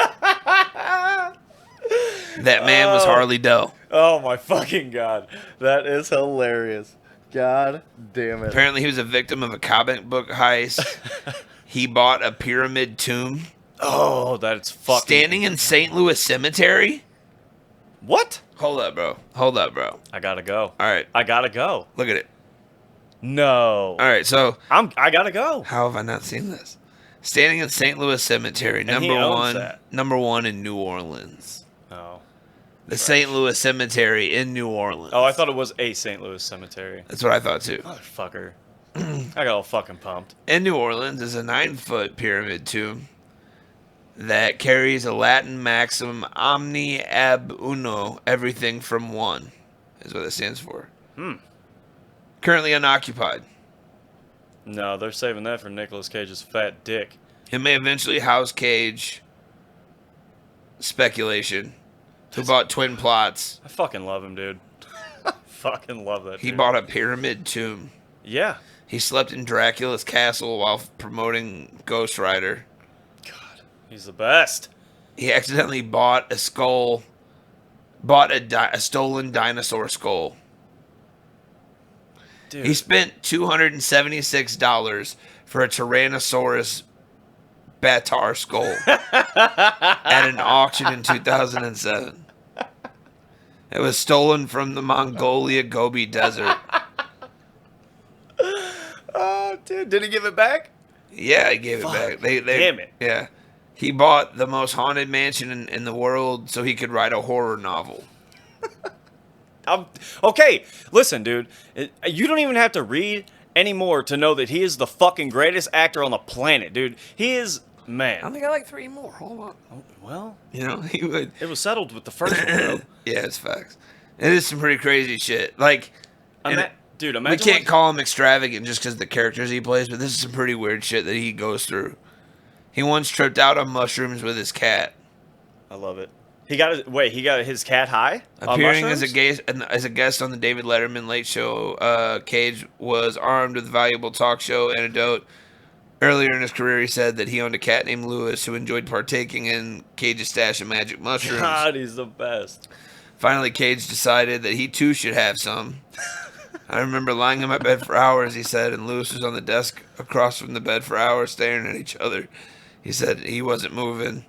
That man was Harley Dell. Oh my fucking God. That is hilarious. God damn it. Apparently he was a victim of a comic book heist. He bought a pyramid tomb. Oh, that's fucking... Standing in St. Louis Cemetery? What? Hold up, bro. I gotta go. All right. I gotta go. Look at it. No. All right, so... I gotta go. How have I not seen this? Standing in St. Louis Cemetery, number one in New Orleans. Oh. The St. Louis Cemetery in New Orleans. Oh, I thought it was a St. Louis cemetery. That's what I thought too. Motherfucker. I got all fucking pumped. In New Orleans is a 9-foot pyramid tomb that carries a Latin maxim, omni ab uno, everything from one, is what it stands for. Currently unoccupied. No, they're saving that for Nicolas Cage's fat dick. It may eventually house Cage. Speculation. Who bought twin plots. I fucking love him, dude. Fucking love that He dude. bought a pyramid tomb. Yeah. He slept in Dracula's castle while promoting Ghost Rider. God, he's the best. He accidentally bought a skull. Bought a stolen dinosaur skull. Dude. He spent $276 for a Tyrannosaurus Batar skull at an auction in 2007. It was stolen from the Mongolia Gobi Desert. Oh, dude. Did he give it back? Yeah, he gave it back. Damn it. Yeah. He bought the most haunted mansion in the world so he could write a horror novel. Okay, listen, dude. You don't even have to read anymore to know that he is the fucking greatest actor on the planet, dude. He is, man. I think I like 3 more. Hold on. Oh, well, You know, he would. it was settled with the first one, bro. Yeah, it's facts. It is some pretty crazy shit. Like, Dude, we imagine. can't call him extravagant just because of the characters he plays, but this is some pretty weird shit that he goes through. He once tripped out on mushrooms with his cat. I love it. He got his cat high? Appearing as a guest on the David Letterman Late Show, Cage was armed with a valuable talk show anecdote. Earlier in his career, he said that he owned a cat named Lewis who enjoyed partaking in Cage's stash of magic mushrooms. God, he's the best. Finally, Cage decided that he too should have some. I remember lying in my bed for hours, he said, and Lewis was on the desk across from the bed for hours staring at each other. He said he wasn't moving,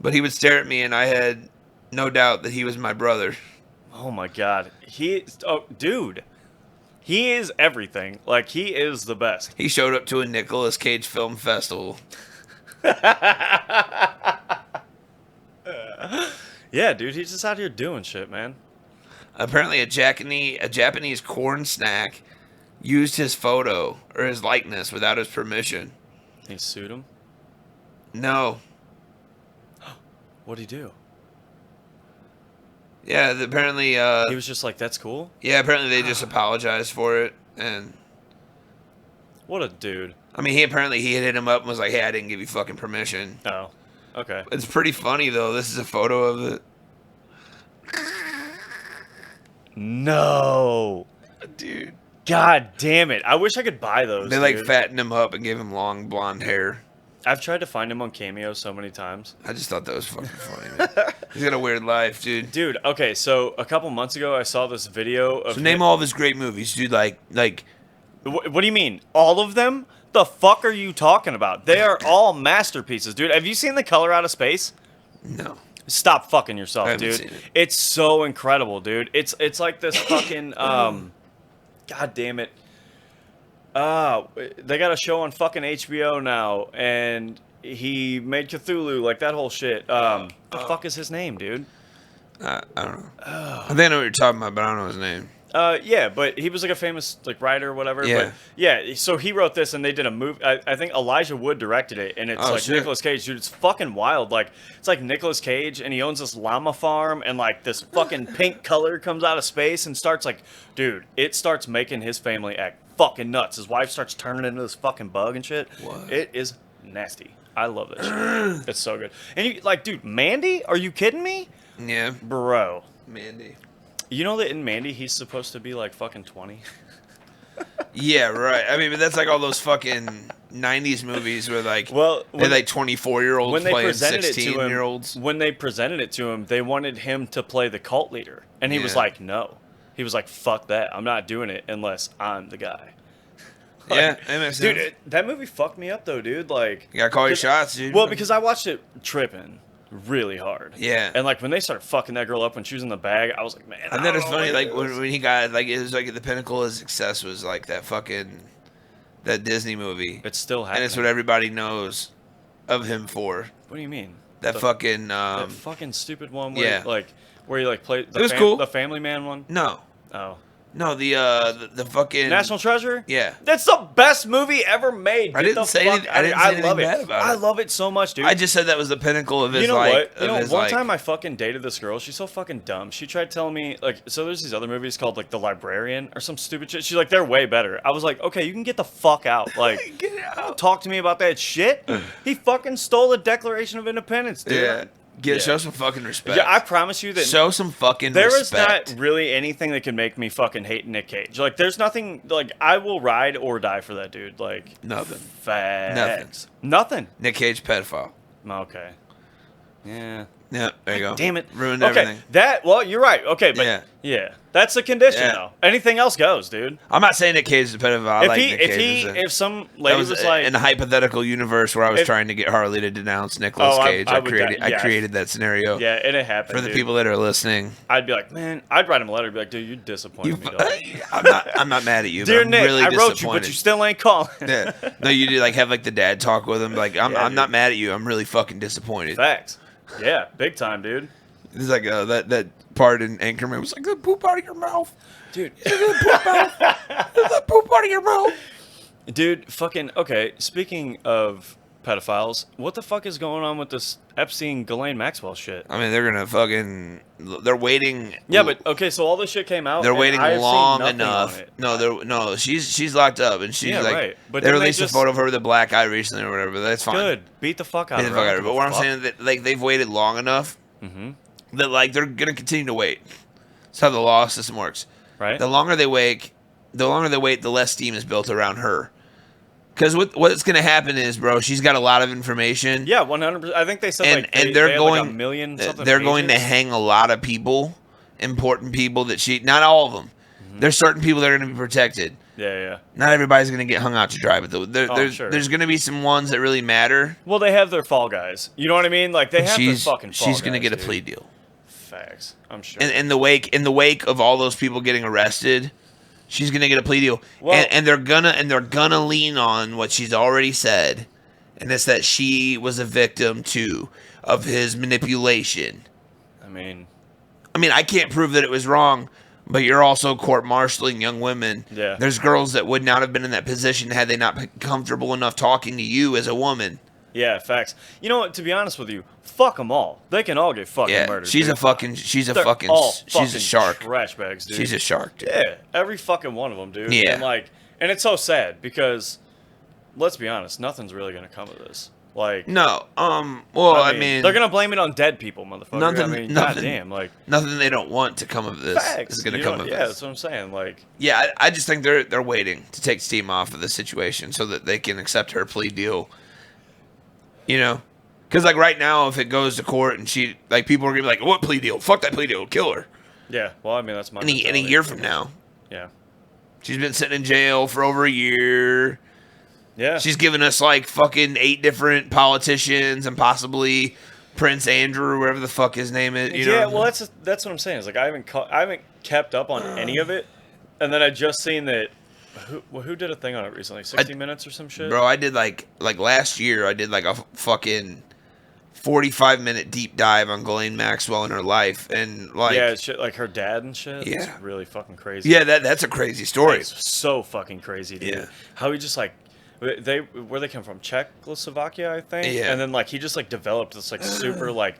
but he would stare at me, and I had no doubt that he was my brother. Oh my God, dude, he is everything. Like, he is the best. He showed up to a Nicolas Cage film festival. Yeah, dude, he's just out here doing shit, man. Apparently, a Japanese corn snack used his photo or his likeness without his permission. He sued him. No. What'd he do? Yeah, apparently. He was just like, "That's cool." Yeah, apparently they just apologized for it, and what a dude. I mean, he had hit him up and was like, "Hey, I didn't give you fucking permission." Oh, okay. It's pretty funny though. This is a photo of it. No, dude. God damn it! I wish I could buy those. They like fattened him up and gave him long blonde hair. I've tried to find him on Cameo so many times. I just thought that was fucking funny, man. He's got a weird life, dude. Dude, okay, so a couple months ago, I saw this video of. So name all of his great movies, dude. Like. What do you mean? All of them? The fuck are you talking about? They are all masterpieces, dude. Have you seen The Color Out of Space? No. Stop fucking yourself, I haven't dude. seen it. It's so incredible, dude. It's like this fucking God damn it. They got a show on fucking HBO now, and he made Cthulhu, like that whole shit. The fuck is his name, dude? I don't know. I think I know what you're talking about, but I don't know his name. Yeah, but he was like a famous like writer or whatever. Yeah. But yeah, so he wrote this and they did a movie. I think Elijah Wood directed it, and it's like shit. Nicolas Cage, dude. It's fucking wild. Like it's like Nicolas Cage, and he owns this llama farm, and like this fucking pink color comes out of space and starts like, dude, it starts making his family act fucking nuts. His wife starts turning into this fucking bug and shit. What? It is nasty. I love that shit. It's so good. And you like, dude, Mandy? Are you kidding me? Yeah. Bro. Mandy. You know that in Mandy, he's supposed to be like fucking 20? Yeah, right. I mean, but that's like all those fucking 90s movies where like, they're like 24-year-olds playing 16-year-olds. When they presented it to him, they wanted him to play the cult leader. And he was like, no. He was like, fuck that. I'm not doing it unless I'm the guy. Like, yeah, that makes sense. Dude, that movie fucked me up though, dude. Like, you gotta call your shots, dude. Well, because I watched it tripping really hard. Yeah. And like when they started fucking that girl up when she was in the bag, I was like, man. And then it's funny, like when he got like it was like the pinnacle of success was like that Disney movie. It's still happening. And it's what everybody knows of him for. What do you mean? That that fucking stupid one where where you like played cool. The Family Man one? No. Oh. No, the fucking National Treasure? Yeah. That's the best movie ever made. I didn't say anything bad about it. I love it so much, dude. I just said that was the pinnacle of his, you know like... what? You know, one time I fucking dated this girl. She's so fucking dumb. She tried telling me, like, so there's these other movies called, like, The Librarian or some stupid shit. She's like, they're way better. I was like, okay, you can get the fuck out. Like, get out. Talk to me about that shit. He fucking stole the Declaration of Independence, dude. Yeah. Show some fucking respect. Yeah, I promise you that. Show some fucking respect. respect. There is not really anything that can make me fucking hate Nick Cage. Like, there's nothing. Like, I will ride or die for that dude. Like, nothing. Facts. Nothing. Nick Cage pedophile. Okay. Yeah. Yeah, there you go. Damn it. Ruined okay, everything. Well, you're right. Okay, but yeah. That's the condition, though. Anything else goes, dude. I'm not saying that Cage is a pedophile. If some lady was like... in the hypothetical universe where I was trying to get Harley to denounce Nicolas Cage, I created that scenario. Yeah, and it happened, for the people that are listening. I'd be like, man, I'd write him a letter and be like, dude, you disappointed me, dog. I'm not mad at you. Dear I'm Nick, really I wrote you, but you still ain't calling. Yeah. No, you do like have like the dad talk with him. Like, I'm not mad at you. I'm really fucking disappointed. Facts. Yeah, big time, dude. It's like that part in Anchorman was like, the poop out of your mouth. Dude. The poop out of your mouth. Dude, fucking, okay, speaking of pedophiles, what the fuck is going on with this Epstein Ghislaine Maxwell shit? I mean, they're waiting. Yeah, but, okay, so all this shit came out. They're waiting long enough. No, she's locked up, and she's like, right. But they released a photo of her with a black eye recently or whatever, but that's fine. Good. Beat the fuck out of her. But what I'm saying is that, like, they've waited long enough that, like, they're going to continue to wait. That's how the law system works. Right. The longer they wait, the less steam is built around her. Because what's going to happen is, bro, she's got a lot of information. Yeah, 100%. I think they said they're going like a million something. They're going to hang a lot of people, important people that not all of them. There's certain people that are going to be protected. Yeah. Not everybody's going to get hung out to dry, but there's going to be some ones that really matter. Well, they have their fall guys. You know what I mean? Like they have their fucking fall guys. She's going to get a plea deal. Facts. I'm sure. In the wake of all those people getting arrested, she's gonna get a plea deal. Well, and they're gonna lean on what she's already said, and it's that she was a victim too of his manipulation. I mean, I can't prove that it was wrong, but you're also court-martialing young women. Yeah. There's girls that would not have been in that position had they not been comfortable enough talking to you as a woman. Yeah, facts. You know what? To be honest with you, fuck them all. They can all get fucking murdered. She's a shark. Trash bags, dude. She's a shark, dude. Yeah, every fucking one of them, dude. Yeah. And it's so sad because, let's be honest, nothing's really gonna come of this. Like, no. Well, I mean, they're gonna blame it on dead people, motherfucker. Nothing. Goddamn, like nothing they don't want to come of this is gonna come of this. Yeah, that's what I'm saying. Like, yeah, I just think they're waiting to take steam off of the situation so that they can accept her plea deal. You know, because like right now, if it goes to court and she people are gonna be like, "What plea deal? Fuck that plea deal, kill her." Yeah, well, I mean that's my. In a year from now. Yeah. She's been sitting in jail for over a year. Yeah. She's given us like fucking 8 different politicians and possibly Prince Andrew, whatever the fuck his name is. You know? Well, that's what I'm saying. Is like I haven't kept up on any of it, and then I just seen that. Who did a thing on it recently? 60 Minutes or some shit? Bro, I did like last year, I did like a fucking 45-minute deep dive on Ghislaine Maxwell and her life. And like... Yeah, shit, like her dad and shit. Yeah. It's really fucking crazy. Yeah, that's a crazy story. It's so fucking crazy, dude. Yeah. How he just like... Where they come from? Czechoslovakia, I think? Yeah. And then like he just like developed this like super like...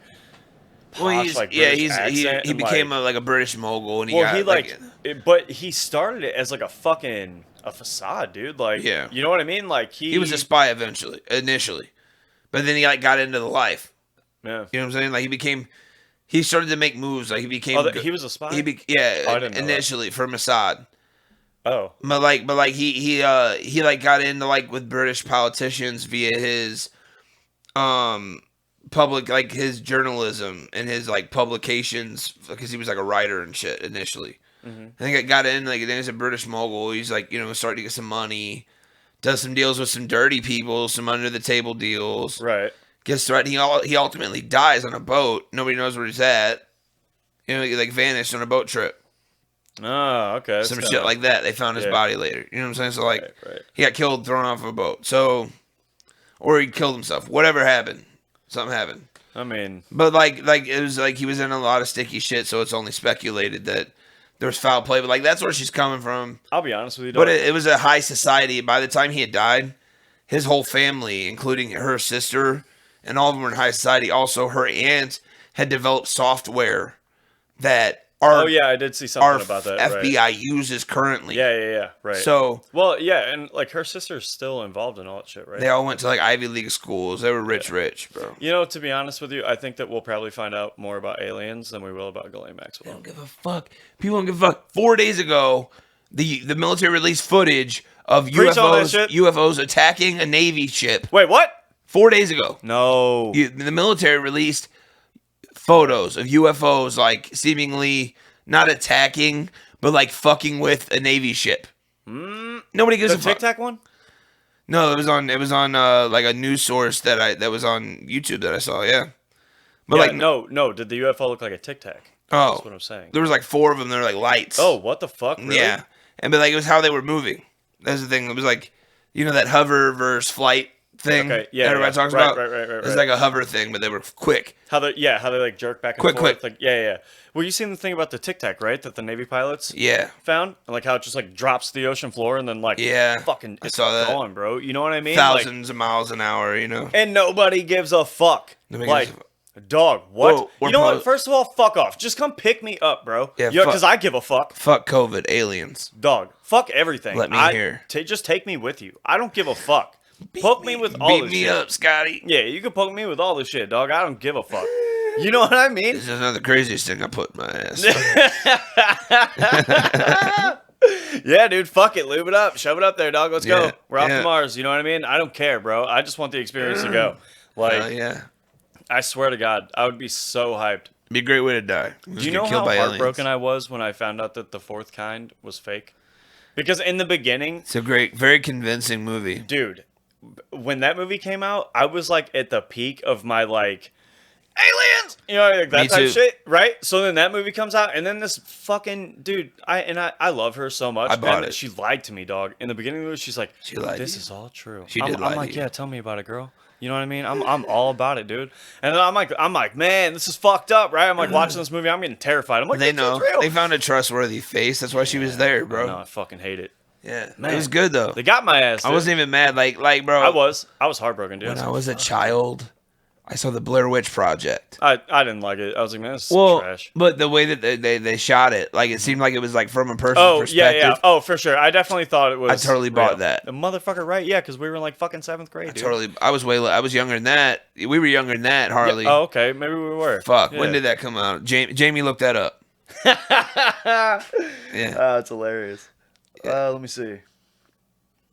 Posh, well, he became a British mogul, and but he started it as like a facade, dude. Like, you know what I mean? Like he was a spy initially, but then he got into the life. Yeah, you know what I'm saying? Like he started to make moves. Like he became. He was a spy. Initially for Mossad. Oh, but he got into with British politicians via his public his journalism and his publications because he was a writer and shit initially. I think I got in then he's a British mogul. He's starting to get some money, does some deals with some dirty people, some under the table deals. Right. Gets threatened. He ultimately dies on a boat. Nobody knows where he's at. You know, vanished on a boat trip. Oh, okay. Some shit like that. They found his body later. You know what I'm saying? So right. He got killed, thrown off a boat. So, or he killed himself. Whatever happened. Something happened. I mean, but it was he was in a lot of sticky shit, so it's only speculated that there was foul play. But that's where she's coming from. I'll be honest with you, but it was a high society. By the time he had died, his whole family, including her sister, and all of them were in high society. Also, her aunt had developed software that I did see something about that. FBI uses currently. Yeah, right. So, and her sister's still involved in all that shit, right? They all went to Ivy League schools. They were rich, bro. You know, to be honest with you, I think that we'll probably find out more about aliens than we will about Ghislaine Maxwell. They don't give a fuck. People don't give a fuck. 4 days ago, the military released footage of UFOs attacking a Navy ship. Wait, what? 4 days ago. No. The military released photos of UFOs like seemingly not attacking, but like fucking with a Navy ship. Nobody gives a fuck. The Tic Tac one? No, it was on like a news source that was on YouTube that I saw. Yeah, but yeah, like no. Did the UFO look like a Tic Tac? Oh, that's what I'm saying. There was like 4 of them. They're like lights. Oh, what the fuck? Really? Yeah, but like it was how they were moving. That's the thing. It was like that hover versus flight thing. Okay, yeah, everybody talks about. Right. It's like a hover thing, but they were quick. How they like jerk back and forth. Quick. Like, yeah. Well, you seen the thing about the Tic Tac, right? That the Navy pilots found, and like how it just like drops to the ocean floor and then like fucking it's gone, bro. You know what I mean? Thousands of miles an hour, and nobody gives a fuck. Dog, what? Whoa, you know what? First of all, fuck off. Just come pick me up, bro. Yeah, because I give a fuck. Fuck COVID, aliens. Dog, fuck everything. Let me hear. Just take me with you. I don't give a fuck. Poke me with all this shit. Beat me up, Scotty. Yeah, you can poke me with all this shit, dog. I don't give a fuck. You know what I mean? This is not the craziest thing I put in my ass. Yeah, dude, fuck it. Lube it up. Shove it up there, dog. Let's go. We're off to Mars. You know what I mean? I don't care, bro. I just want the experience to go. I swear to God, I would be so hyped. Be a great way to die. Do you know how heartbroken I was when I found out that the fourth kind was fake? Because in the beginning... It's a great, very convincing movie. Dude, when that movie came out, I was like at the peak of my like... Aliens! You know, like that type of shit, right? So then that movie comes out, and then this fucking dude, I love her so much. I bought it. She lied to me, dog. In the beginning of the movie, she's like, this is all true. I'm like, yeah, tell me about it, girl. You know what I mean? I'm all about it, dude. And then I'm like, man, this is fucked up, right? I'm like watching this movie, I'm getting terrified. I'm like, they know. They found a trustworthy face. That's why she was there, bro. No, I fucking hate it. Yeah, man. It was good though. They got my ass. Dude. I wasn't even mad, like, bro. I was heartbroken, dude. When I was a child, I saw the Blair Witch Project. I didn't like it. I was like, man, this is trash. But the way that they shot it, like it seemed like it was like from a person's perspective. Yeah. Oh, for sure. I definitely thought it was. I totally bought that. The motherfucker, right? Yeah, because we were in like fucking 7th grade. Dude. I was younger than that. We were younger than that, Harley. Yeah. Oh, okay. Maybe we were. Fuck. Yeah. When did that come out? Jamie looked that up. Yeah. Oh, it's hilarious. Yeah. Let me see.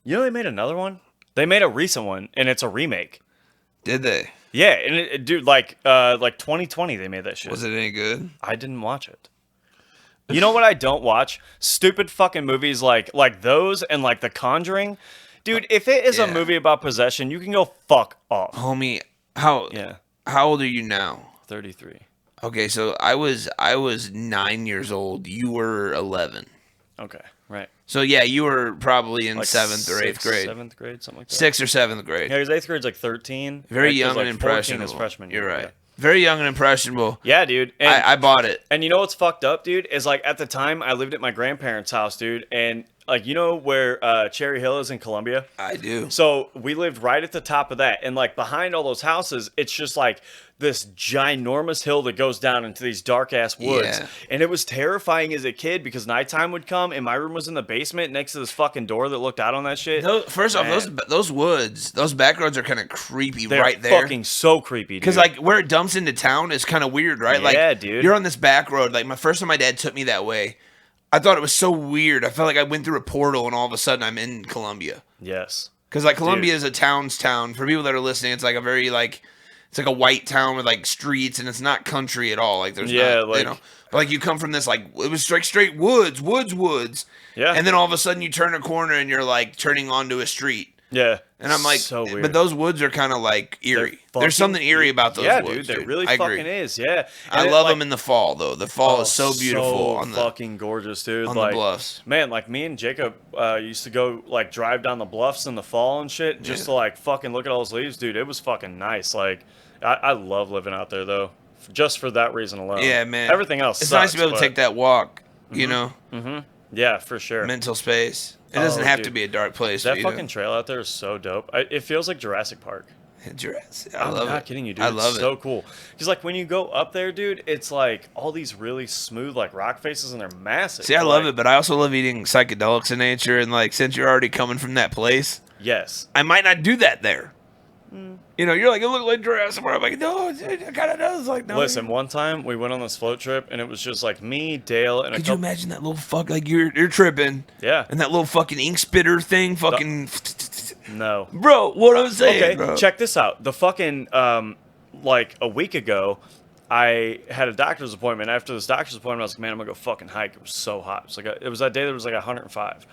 You know they made another one? They made a recent one, and it's a remake. Did they? Yeah, and dude, like 2020 they made that shit. Was it any good? I didn't watch it. You know what I don't watch? Stupid fucking movies like those and like The Conjuring. Dude, if it is a movie about possession, you can go fuck off. Homie, how old are you now? 33. Okay, so I was 9 years old. You were 11. Okay, right. So yeah, you were probably in like 7th or 8th grade. 7th grade, something like that. 6th or 7th grade. Yeah, because 8th grade's like 13. Very young and impressionable. Freshman year. You're right. Yeah. Very young and impressionable. Yeah, dude. And I bought it. And you know what's fucked up, dude? Is like at the time I lived at my grandparents' house, dude, and like you know where Cherry Hill is in Columbia? I do. So we lived right at the top of that, and like behind all those houses, it's just like this ginormous hill that goes down into these dark ass woods. Yeah. And it was terrifying as a kid because nighttime would come and my room was in the basement next to this fucking door that looked out on that shit. First off, those woods, those back roads are kind of creepy. They're right there. Fucking so creepy, dude. Because like where it dumps into town is kind of weird, right? Yeah, like, dude. You're on this back road. Like first time my dad took me that way, I thought it was so weird. I felt like I went through a portal and all of a sudden I'm in Columbia. Yes. Because like Columbia is a town. For people that are listening, it's like a very like, it's like a white town with like streets and it's not country at all. Like there's not, like, you know, but like you come from this like, it was like straight woods. Yeah. And then all of a sudden you turn a corner and you're like turning onto a street. Yeah. And I'm like, so weird. But those woods are kind of like eerie. There's something eerie about those woods. Yeah, dude, there really fucking is. Yeah. And I love them in the fall, though. The fall is so beautiful. So fucking gorgeous, dude. On the bluffs. Man, like me and Jacob used to go like drive down the bluffs in the fall and shit just to like fucking look at all those leaves, dude. It was fucking nice. Like, I love living out there, though. Just for that reason alone. Yeah, man. Everything else It's sucks, nice to be able to take that walk, you know? Mm-hmm. Yeah, for sure. Mental space. It doesn't have to be a dark place. That fucking trail out there is so dope. It feels like Jurassic Park. Jurassic. I'm not kidding you, dude. I love it. So cool. Because like when you go up there, dude, it's like all these really smooth like rock faces and they're massive. See, I love it, but I also love eating psychedelics in nature. And like since you're already coming from that place, yes, I might not do that there. You know, you're like, it looked like Jurassic Park. I'm like, no, it kind of does. Like, no. Listen, one time we went on this float trip, and it was just like me, Dale, and Could you imagine that little fuck? Like, you're tripping. Yeah. And that little fucking ink spitter thing fucking... No. Bro, what I'm saying, okay, bro. Check this out. The fucking, like, a week ago, I had a doctor's appointment. After this doctor's appointment, I was like, man, I'm going to go fucking hike. It was so hot. It was that day that was like 105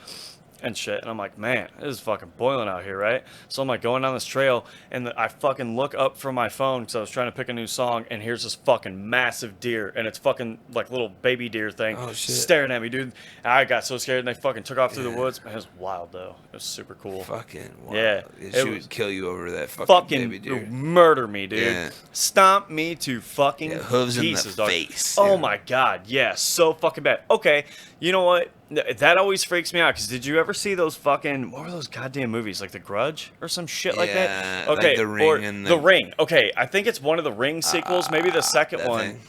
and shit. And I'm like, man, it is fucking boiling out here, right? So I'm like going down this trail, and I fucking look up from my phone because I was trying to pick a new song, and here's this fucking massive deer, and it's fucking like little baby deer thing staring at me, dude. And I got so scared, and they fucking took off through the woods. Man, it was wild, though. It was super cool. Fucking wild. Yeah. She would kill you over that fucking baby deer. Murder me, dude. Yeah. Stomp me to fucking hooves pieces, in the dog. face. Oh my god, yeah, so fucking bad. Okay, you know what? That always freaks me out, because did you ever see those fucking, what were those goddamn movies, like The Grudge or some shit like that? Okay, like The Ring. or And The Ring. Okay, I think it's one of the Ring sequels, maybe the second one. Thing.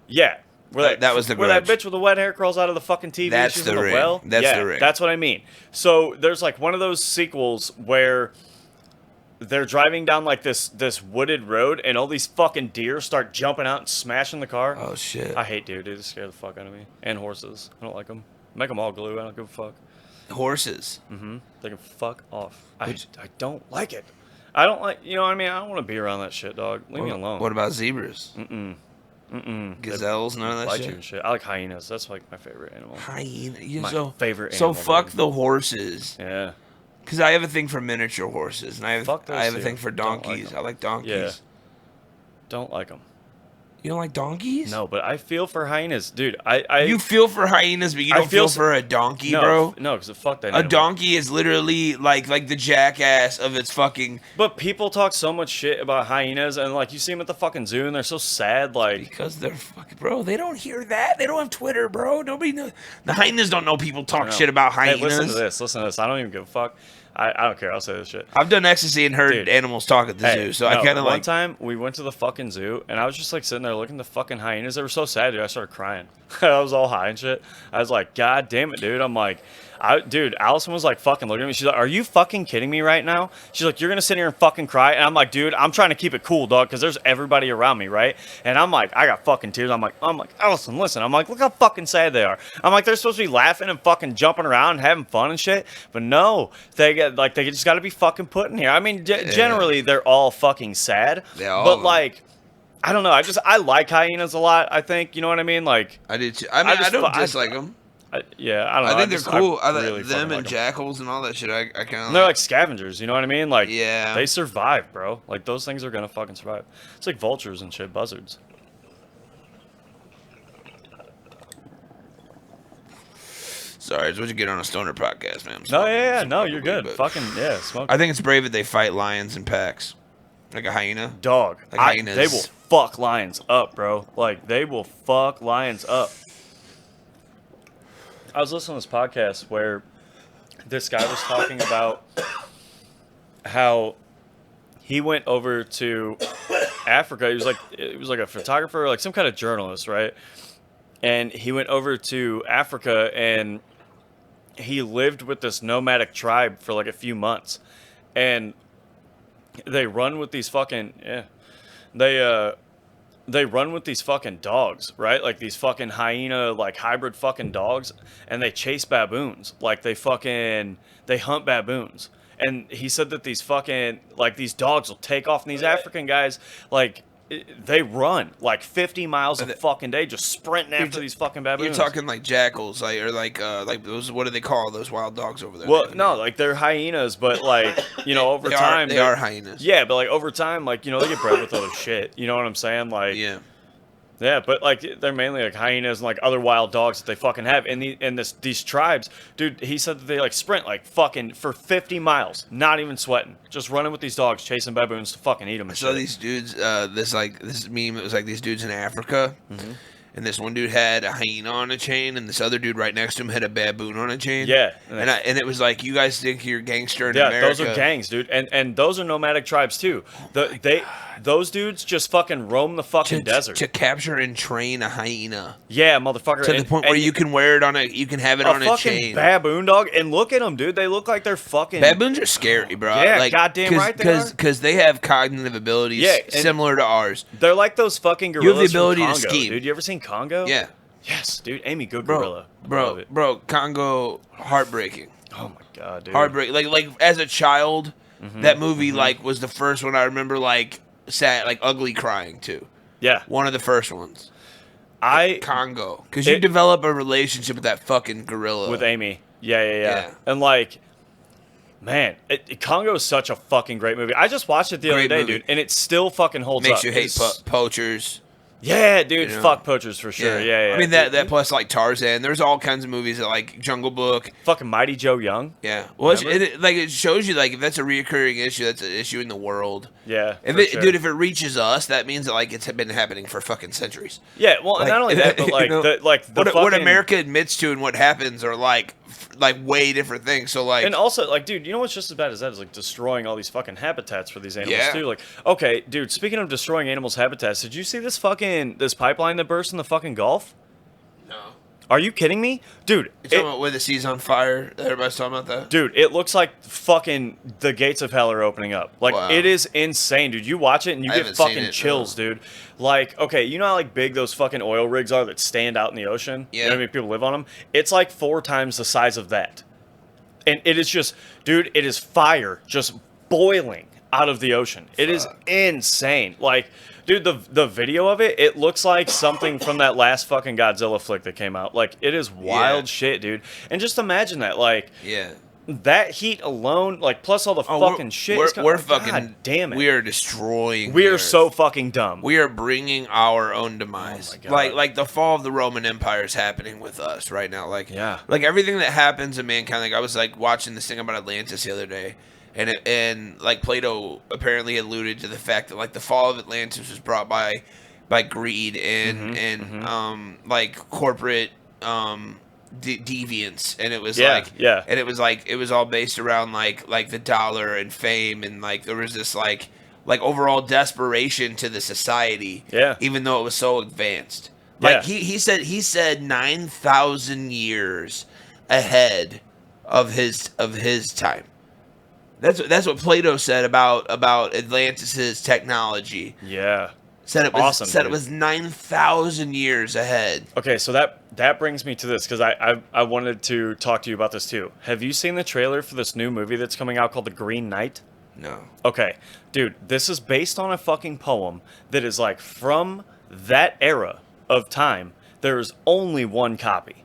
Yeah. That was The Where Grudge. that bitch with the wet hair crawls out of the fucking TV. That's and she's The in Ring. Well. That's yeah, The Ring. That's what I mean. So there's like one of those sequels where they're driving down like this wooded road, and all these fucking deer start jumping out and smashing the car. Oh shit! I hate deer, dude. They scare the fuck out of me. And horses. I don't like them. Make them all glue. I don't give a fuck. Horses. Mm-hmm. They can fuck off. I don't like it. I don't like. You know what I mean? I don't want to be around that shit, dog. Leave me alone. What about zebras? Gazelles, none of that Bite shit. you and shit. I like hyenas. That's like my favorite animal. Hyena. My favorite animal. So fuck dude. the horses. Yeah. Because I have a thing for miniature horses, and I have a two. thing for donkeys. Like I like donkeys. Yeah. Don't like them. You don't like donkeys? No, but I feel for hyenas, dude. You feel for hyenas, but you don't feel for a donkey, bro. No, because fuck that. A donkey is literally like the jackass of its fucking. But people talk so much shit about hyenas, and like you see them at the fucking zoo, and they're so sad, like because they're fucking bro. They don't hear that. They don't have Twitter, bro. Nobody knows. The hyenas don't know people talk shit about hyenas. Hey, listen to this. Listen to this. I don't even give a fuck. I don't care. I'll say this shit. I've done ecstasy and heard animals talk at the zoo, so I kind of like. One time we went to the fucking zoo, and I was just like sitting there looking at the fucking hyenas. They were so sad, dude. I started crying. I was all high and shit. I was like, God damn it, dude. I'm like, dude, Allison was like fucking looking at me. She's like, are you fucking kidding me right now? She's like, you're gonna sit here and fucking cry. And I'm like, dude, I'm trying to keep it cool, dog, because there's everybody around me, right? And I'm like, I got fucking tears. I'm like, Allison, listen. I'm like, look how fucking sad they are. I'm like, they're supposed to be laughing and fucking jumping around and having fun and shit, but no, they just got to be fucking put in here. I mean, generally they're all fucking sad, but like. I don't know. I like hyenas a lot. I think, you know what I mean. Like I do too. I mean, I don't dislike them. I don't know. I think they're cool. I really them and like jackals and all that shit. I kind of. They're like scavengers. You know what I mean? Like yeah, they survive, bro. Like those things are gonna fucking survive. It's like vultures and shit, buzzards. Sorry, it's what you get on a stoner podcast, man. No, you're good. Fucking yeah, smoke. I think it's brave that they fight lions in packs, like a hyena. Dog, like they will fuck lions up, bro. Like they will fuck lions up. I was listening to this podcast where this guy was talking about how he went over to Africa. He was like a photographer, like some kind of journalist, right? And he went over to Africa and he lived with this nomadic tribe for like a few months. And they run with these fucking they run with these fucking dogs, right? Like these fucking hyena, like hybrid fucking dogs, and they chase baboons. Like they hunt baboons. And he said that these fucking, like these dogs will take off, and these African guys, like, they run like 50 miles a fucking day, just sprinting after these fucking baboons. You're talking like jackals, like those. What do they call those wild dogs over there? Well, no, like they're hyenas, but like over time they are hyenas. Yeah, but like over time, like they get bred with other shit. You know what I'm saying? Like yeah, but like they're mainly like hyenas and like other wild dogs that they fucking have. And these tribes, dude, he said that they like sprint like fucking for 50 miles, not even sweating, just running with these dogs, chasing baboons to fucking eat them. And so shit. These dudes, this meme, it was like these dudes in Africa, and this one dude had a hyena on a chain, and this other dude right next to him had a baboon on a chain. Yeah, and it was like, you guys think you're gangster in America? Yeah, those are gangs, dude, and those are nomadic tribes too. Those dudes just fucking roam the fucking desert to capture and train a hyena. Yeah, motherfucker. To the point where you can wear it on you can have it on a chain. Baboon, dog, and look at them, dude. They look like they're fucking. Baboons are scary, bro. Yeah, like, goddamn right they are. Because they have cognitive abilities similar to ours. They're like those fucking gorillas. You have the ability from Congo, to scheme, dude. You ever seen Congo? Yeah. Yes, dude. Amy, good gorilla. Bro, Congo, heartbreaking. Oh my god, dude. Heartbreaking. Like as a child, that movie like was the first one I remember like ugly crying too. Yeah. One of the first ones. Congo. Because you develop a relationship with that fucking gorilla. With Amy. Yeah. And like, man, Congo is such a fucking great movie. I just watched it the other day, dude, and it still fucking holds up. Makes you hate poachers. Yeah, dude, fuck poachers for sure. Yeah. I mean, that plus, like, Tarzan. There's all kinds of movies that, like, Jungle Book. Fucking Mighty Joe Young. Yeah. Well, it shows you, like, if that's a reoccurring issue, that's an issue in the world. Yeah, Dude, if it reaches us, that means that, like, it's been happening for fucking centuries. Yeah, well, like, not only that, but, like, what America admits to and what happens are, like way different things. So, like... And also, like, dude, you know what's just as bad as that is, like, destroying all these fucking habitats for these animals, too. Like, okay, dude, speaking of destroying animals' habitats, did you see this pipeline that burst in the fucking Gulf? No. Are you kidding me? Dude. You're talking about where the sea's on fire? Everybody's talking about that? Dude, it looks like fucking the gates of hell are opening up. Like, It is insane, dude. You watch it and you get fucking chills, dude. Like, okay, you know how, like, big those fucking oil rigs are that stand out in the ocean? Yeah. You know what I mean? People live on them? It's like 4 times the size of that. And it is just, dude, it is fire just boiling out of the ocean. It is insane. Like... Dude, the video of it, it looks like something from that last fucking Godzilla flick that came out. Like, it is wild shit, dude. And just imagine that, like, that heat alone, like, plus all the fucking shit. We're fucking, God damn it. We are destroying. We are so fucking dumb. We are bringing our own demise. Oh my God. Like the fall of the Roman Empire is happening with us right now. Like, like everything that happens in mankind. Like, I was like watching this thing about Atlantis the other day. And like Plato apparently alluded to the fact that like the fall of Atlantis was brought by greed and like corporate deviance, and it was and it was all based around like the dollar and fame, and like there was this like overall desperation to the society, even though it was so advanced. Like he said 9,000 years ahead of his time. That's what Plato said about Atlantis' technology. Yeah. Said it was awesome. Said it was 9,000 years ahead. Okay, so that brings me to this because I wanted to talk to you about this too. Have you seen the trailer for this new movie that's coming out called The Green Knight? No. Okay, dude, this is based on a fucking poem that is like from that era of time. There's only one copy.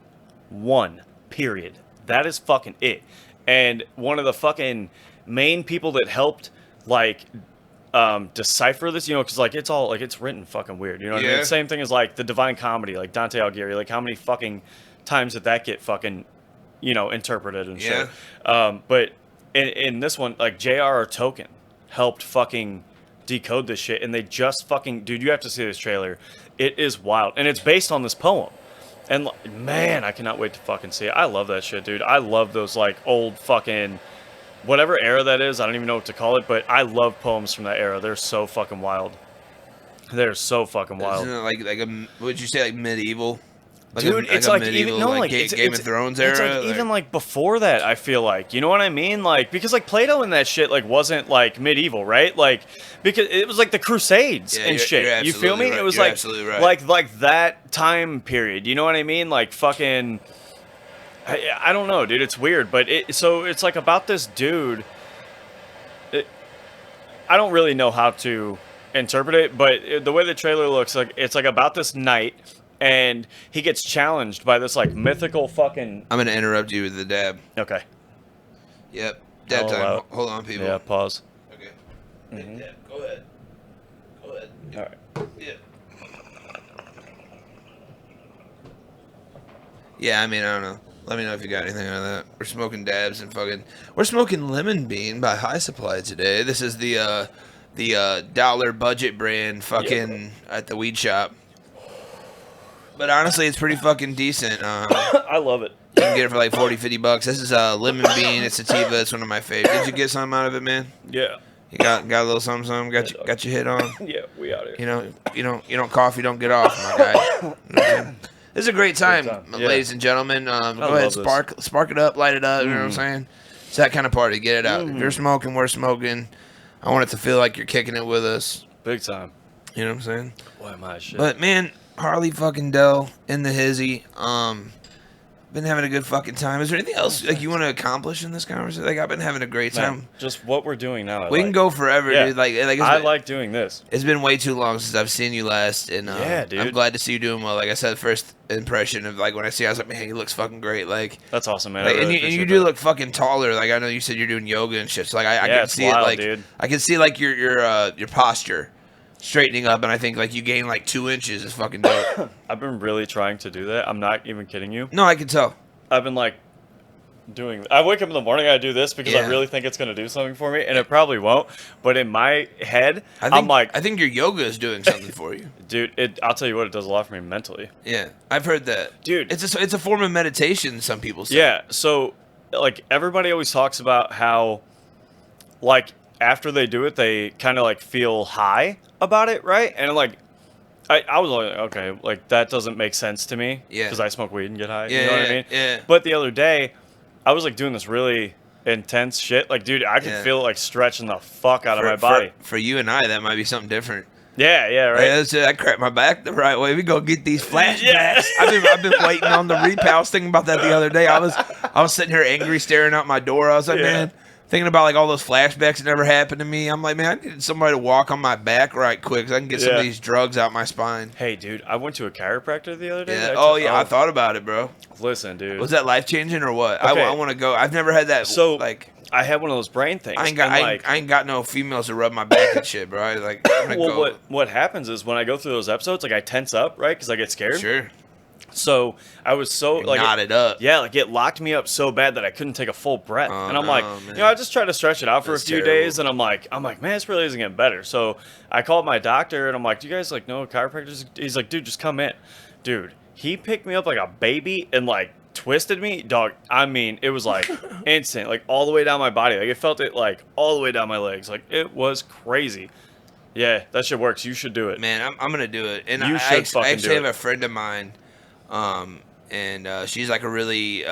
One. Period. That is fucking it. And one of the fucking main people that helped like decipher this, you know, because like it's all like it's written fucking weird, you know what I mean? Same thing as like the Divine Comedy, like Dante Alighieri, like how many fucking times did that get fucking, you know, interpreted and shit. But in this one, like J.R.R. Tolkien helped fucking decode this shit, and they just fucking, dude, you have to see this trailer. It is wild, and it's based on this poem. And man, I cannot wait to fucking see it. I love that shit, dude. I love those like old fucking whatever era that is. I don't even know what to call it, but I love poems from that era. They're so fucking wild. They're so fucking wild. Isn't it like a, would you say like medieval? Like dude, it's like medieval, even no, like Game of Thrones era. It's like even like before that. I feel like, you know what I mean, like because like Plato and that shit like wasn't like medieval, right? Like because it was like the Crusades and shit. You feel me? Right. It was you're like absolutely right. like that time period. You know what I mean? Like fucking. I don't know, dude. It's weird, but it's like about this dude. I don't really know how to interpret it, but the way the trailer looks, like it's like about this knight. And he gets challenged by this like mythical fucking. I'm gonna interrupt you with the dab. Okay. Yep. Dab time. Hold on, people. Yeah. Pause. Okay. Mm-hmm. Dab. Go ahead. Go ahead. All right. Yeah. Yeah. I mean, I don't know. Let me know if you got anything out of that. We're smoking dabs and fucking. We're smoking Lemon Bean by High Supply today. This is the dollar budget brand fucking at the weed shop. But honestly, it's pretty fucking decent. I love it. You can get it for like $40-$50. This is a lemon bean. It's sativa. It's one of my favorites. Did you get something out of it, man? Yeah. You got a little something. Got your hit on. Yeah, we out here. You don't cough. You don't get off, my guy. This is a great time, ladies and gentlemen. Go ahead, spark it up, light it up. You know what I'm saying? It's that kind of party. Get it out. If you're smoking, we're smoking. I want it to feel like you're kicking it with us. Big time. You know what I'm saying? Boy, my shit. But man. Harley fucking Dell in the hizzy. Been having a good fucking time. Is there anything else like you want to accomplish in this conversation? Like I've been having a great time. Man, just what we're doing now. We can go forever, dude. Like I like doing this. It's been way too long since I've seen you last, and dude. I'm glad to see you doing well. Like I said, first impression of like when I see you, I was like, man, he looks fucking great. Like that's awesome, man. Like, and you do look fucking taller. Like I know you said you're doing yoga and shit. So like I can see wild, it. Like dude. I can see like your posture straightening up, and I think like you gained like 2 inches. Is fucking dope. I've been really trying to do that. I'm not even kidding you. No, I can tell. I've been like doing. I wake up in the morning. I do this because I really think it's gonna do something for me, and it probably won't. But in my head, I'm like, I think your yoga is doing something for you, dude. I'll tell you what, it does a lot for me mentally. Yeah, I've heard that, dude. It's a form of meditation. Some people say. Yeah. So, like everybody always talks about how, like after they do it, they kind of like feel high about it, right? And like. I was like, okay, like that doesn't make sense to me. Yeah. Because I smoke weed and get high. Yeah, you know what I mean? Yeah. But the other day, I was like doing this really intense shit. Like, dude, I could feel it like stretching the fuck out of my body. For you and I, that might be something different. Yeah, right. Like, I cracked my back the right way. We go get these flashbacks. I've been waiting on the reap. I was thinking about that the other day. I was sitting here angry, staring out my door. I was like, man. Thinking about like all those flashbacks that never happened to me. I'm like, man, I need somebody to walk on my back right quick so I can get some of these drugs out my spine. Hey, dude, I went to a chiropractor the other day. Yeah. I thought about it, bro. Listen, dude. Was that life changing or what? Okay. I want to go. I've never had that. So like, I had one of those brain things. I ain't got no females to rub my back and shit, bro. What happens is when I go through those episodes, like I tense up, right? Because I get scared. Sure. So I was so like knotted up. Yeah, like it locked me up so bad that I couldn't take a full breath. And I'm like, man. I just tried to stretch it out for a few days, and I'm like, man, this really isn't getting better. So I called my doctor, and I'm like, do you guys like know chiropractors? He's like, dude, just come in. Dude, he picked me up like a baby and like twisted me, dog. I mean, it was like instant, like all the way down my body. Like it felt it like all the way down my legs. Like it was crazy. Yeah, that shit works. You should do it, man. I'm gonna do it. And I actually have a friend of mine. And she's like a really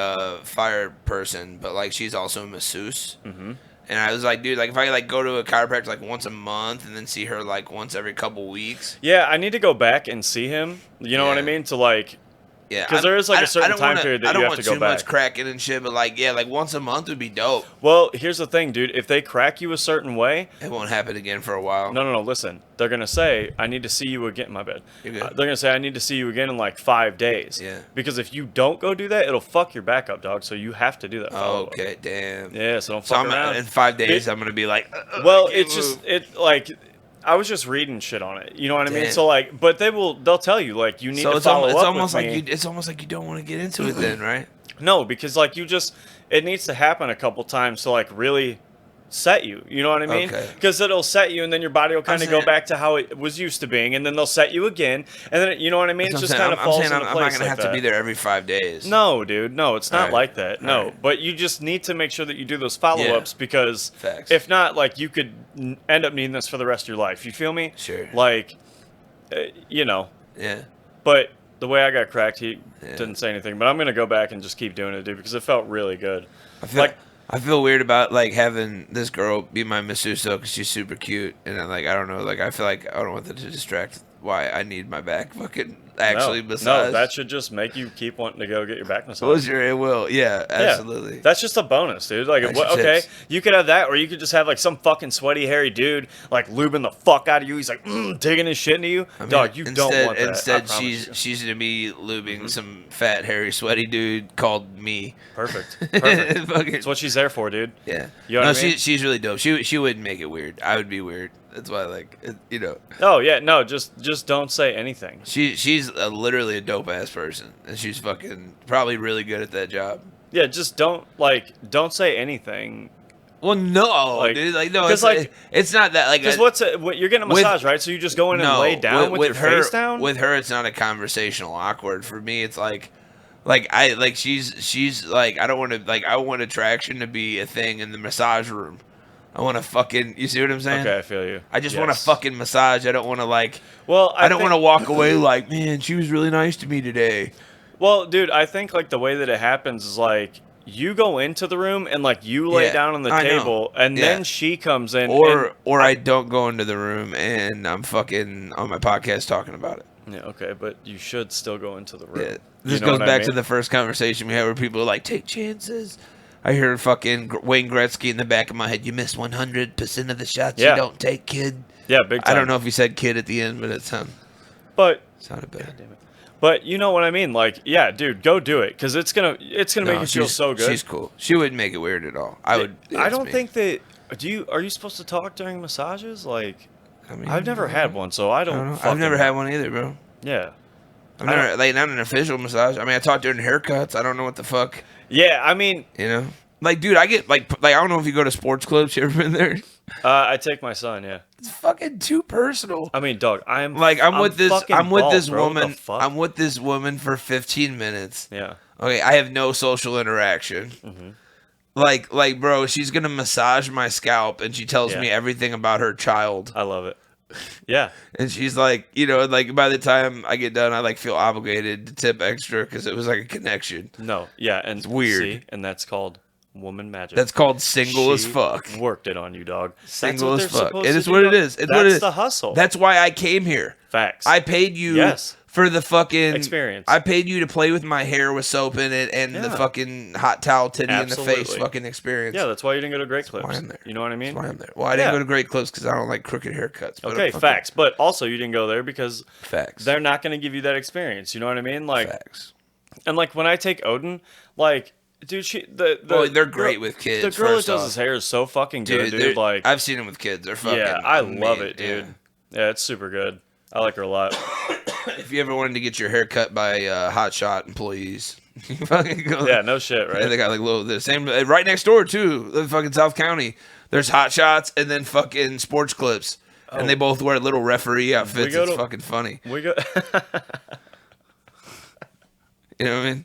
fire person, but like she's also a masseuse. Mm-hmm. And I was like, dude, like if I like go to a chiropractor like once a month and then see her like once every couple weeks. Yeah, I need to go back and see him. You know what I mean? To like. Yeah, because there is like a certain time period that you have to go back. I don't want too much cracking and shit, but like, yeah, like once a month would be dope. Well, here's the thing, dude. If they crack you a certain way, it won't happen again for a while. No. Listen, they're gonna say, "I need to see you again." My bad. You're good. They're gonna say, "I need to see you again in like 5 days." Yeah. Because if you don't go do that, it'll fuck your back up, dog. So you have to do that. Okay, damn. Yeah. So don't fuck around. In 5 days, I'm gonna be like. Well, it's just like. I was just reading shit on it. You know what I mean? So like, but they'll tell you like you need to follow up with me. It's almost like you don't want to get into it then, right? No, because like it needs to happen a couple times to like really set you. You know what I mean? Because it'll set you, and then your body will kind of go back to how it was used to being, and then they'll set you again, and then you know what I mean? It just kind of falls into place. I'm not gonna have to be there every 5 days. No, dude. No, it's not like that. No, but you just need to make sure that you do those follow-ups because if not, like you could end up needing this for the rest of your life. You feel me? Sure. Like, you know. Yeah. But the way I got cracked, he didn't say anything. But I'm gonna go back and just keep doing it, dude, because it felt really good. I feel weird about like having this girl be my masseuse though, because she's super cute, and I don't know, like I feel like I don't want that to distract why I need my back fucking massaged. No, that should just make you keep wanting to go get your back massaged. It will, yeah, absolutely. Yeah, that's just a bonus, dude. Like, okay, you could have that, or you could just have like some fucking sweaty, hairy dude like lubing the fuck out of you. He's like digging his shit into you, dog. You don't want that. Instead, she's gonna be lubing some fat, hairy, sweaty dude called me. Perfect. That's what she's there for, dude. Yeah. You know what I mean? She's really dope. She wouldn't make it weird. I would be weird. That's why, like, you know. Oh yeah, no, just don't say anything. She's literally a dope ass person, and she's fucking probably really good at that job. Yeah, just don't say anything. Well, no, dude. Like, no, it's not that. Like, because you're getting a massage, right? So you just go in and lay down with your face down. With her, it's not a conversational awkward. For me, it's she's like I don't want to I want attraction to be a thing in the massage room. I want to fucking, you see what I'm saying? Okay, I feel you. I just want to fucking massage. I don't want to I don't want to walk away like, man, she was really nice to me today. Well, dude, I think like the way that it happens is like you go into the room and like you lay down on the table and then she comes in. Or I don't go into the room and I'm fucking on my podcast talking about it. Yeah, okay, but you should still go into the room. Yeah. This goes back to the first conversation we had where people are like, take chances. I hear fucking Wayne Gretzky in the back of my head. You miss 100% of the shots you don't take, kid. Yeah, big time. I don't know if he said kid at the end, but it sounded bad. God damn it. But you know what I mean? Like, yeah, dude, go do it because it's gonna make you feel so good. She's cool. She wouldn't make it weird at all. I don't think that. Are you supposed to talk during massages? Like, I mean, I've never had one, so I don't know. I've never had one either, bro. Yeah. I've never, like, not an official massage. I mean, I talk during haircuts. I don't know what the fuck. Yeah, I mean, you know, like, dude, I get like I don't know if you go to sports clubs. You ever been there? I take my son. Yeah. It's fucking too personal. I mean, dog, I'm with this woman. Bro, I'm with this woman for 15 minutes. Yeah. Okay, I have no social interaction. Mm-hmm. Like, bro, she's gonna massage my scalp, and she tells me everything about her child. I love it. Yeah. And she's like, you know, like by the time I get done, I like feel obligated to tip extra because it was like a connection. No, yeah, and it's weird. See, and that's called woman magic. That's called single as fuck. Worked it on you, dog. Single as fuck. It is what it is. It's what it is. That's the hustle. That's why I came here. Facts. I paid you for the fucking experience. I paid you to play with my hair with soap in it and the fucking hot towel titty in the face fucking experience. Yeah, that's why you didn't go to Great Clips. That's why I'm there. You know what I mean? That's why I'm there. Well, I didn't go to Great Clips because I don't like crooked haircuts. Okay, facts. But also, you didn't go there because facts. They're not going to give you that experience. You know what I mean? Like facts. And like when I take Odin, like. Dude, they're great with kids. The girl that does his hair is so fucking good, dude. Like I've seen them with kids. They're fucking. Yeah, I love it, dude. Yeah, it's super good. I like her a lot. If you ever wanted to get your hair cut by Hot Shot employees, you fucking go. Yeah, no shit, right? They got like the same right next door too. The fucking South County. There's Hot Shots and then fucking Sports Clips, and they both wear little referee outfits. It's fucking funny. We go. You know what I mean?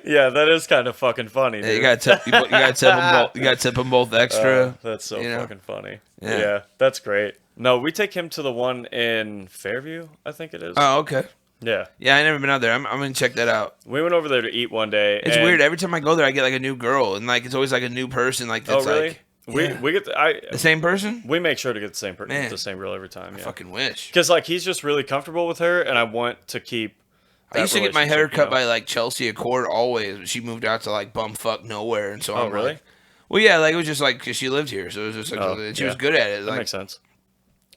Yeah, that is kind of fucking funny. Yeah, you gotta tip them both extra. That's so fucking funny. Yeah, that's great. No, we take him to the one in Fairview, I think it is. Oh, okay. Yeah. Yeah, I never been out there. I'm gonna check that out. We went over there to eat one day. It's weird. Every time I go there, I get like a new girl, and like it's always like a new person. Like that's really? Like we get the same person. We make sure to get the same person, the same girl every time. Yeah. I fucking wish. Because like he's just really comfortable with her, and I want to keep. I used to get my hair cut by like Chelsea Accord always, but she moved out to like bumfuck nowhere, and so I'm really? Like, well, yeah, like it was just like because she lived here, so it was just like and she was good at it. That like, makes sense.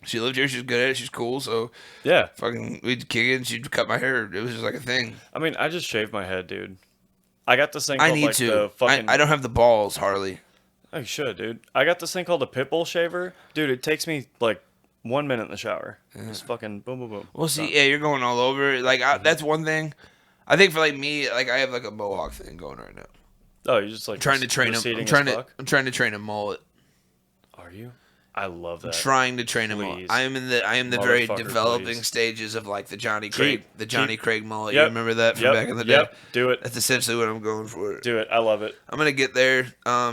She lived here. She's good at it. She's cool. So yeah, fucking we'd kick it, and she'd cut my hair. It was just like a thing. I mean, I just shaved my head, dude. I got this thing. I need to. I don't have the balls, Harley. Oh, you should, dude. I got this thing called a Pitbull shaver, dude. It takes me like 1 minute in the shower. Just fucking boom, boom, boom. Well, see, you're going all over. Like that's one thing. I think for like me, like I have like a mohawk thing going right now. Oh, you're just like trying to train him. I'm trying to train a mullet. Are you? I love that. I'm trying to train him. I am in the very developing stages of like the Johnny Craig mullet. You remember that from back in the day? Yep. Do it. That's essentially what I'm going for. Do it. I love it. I'm gonna get there.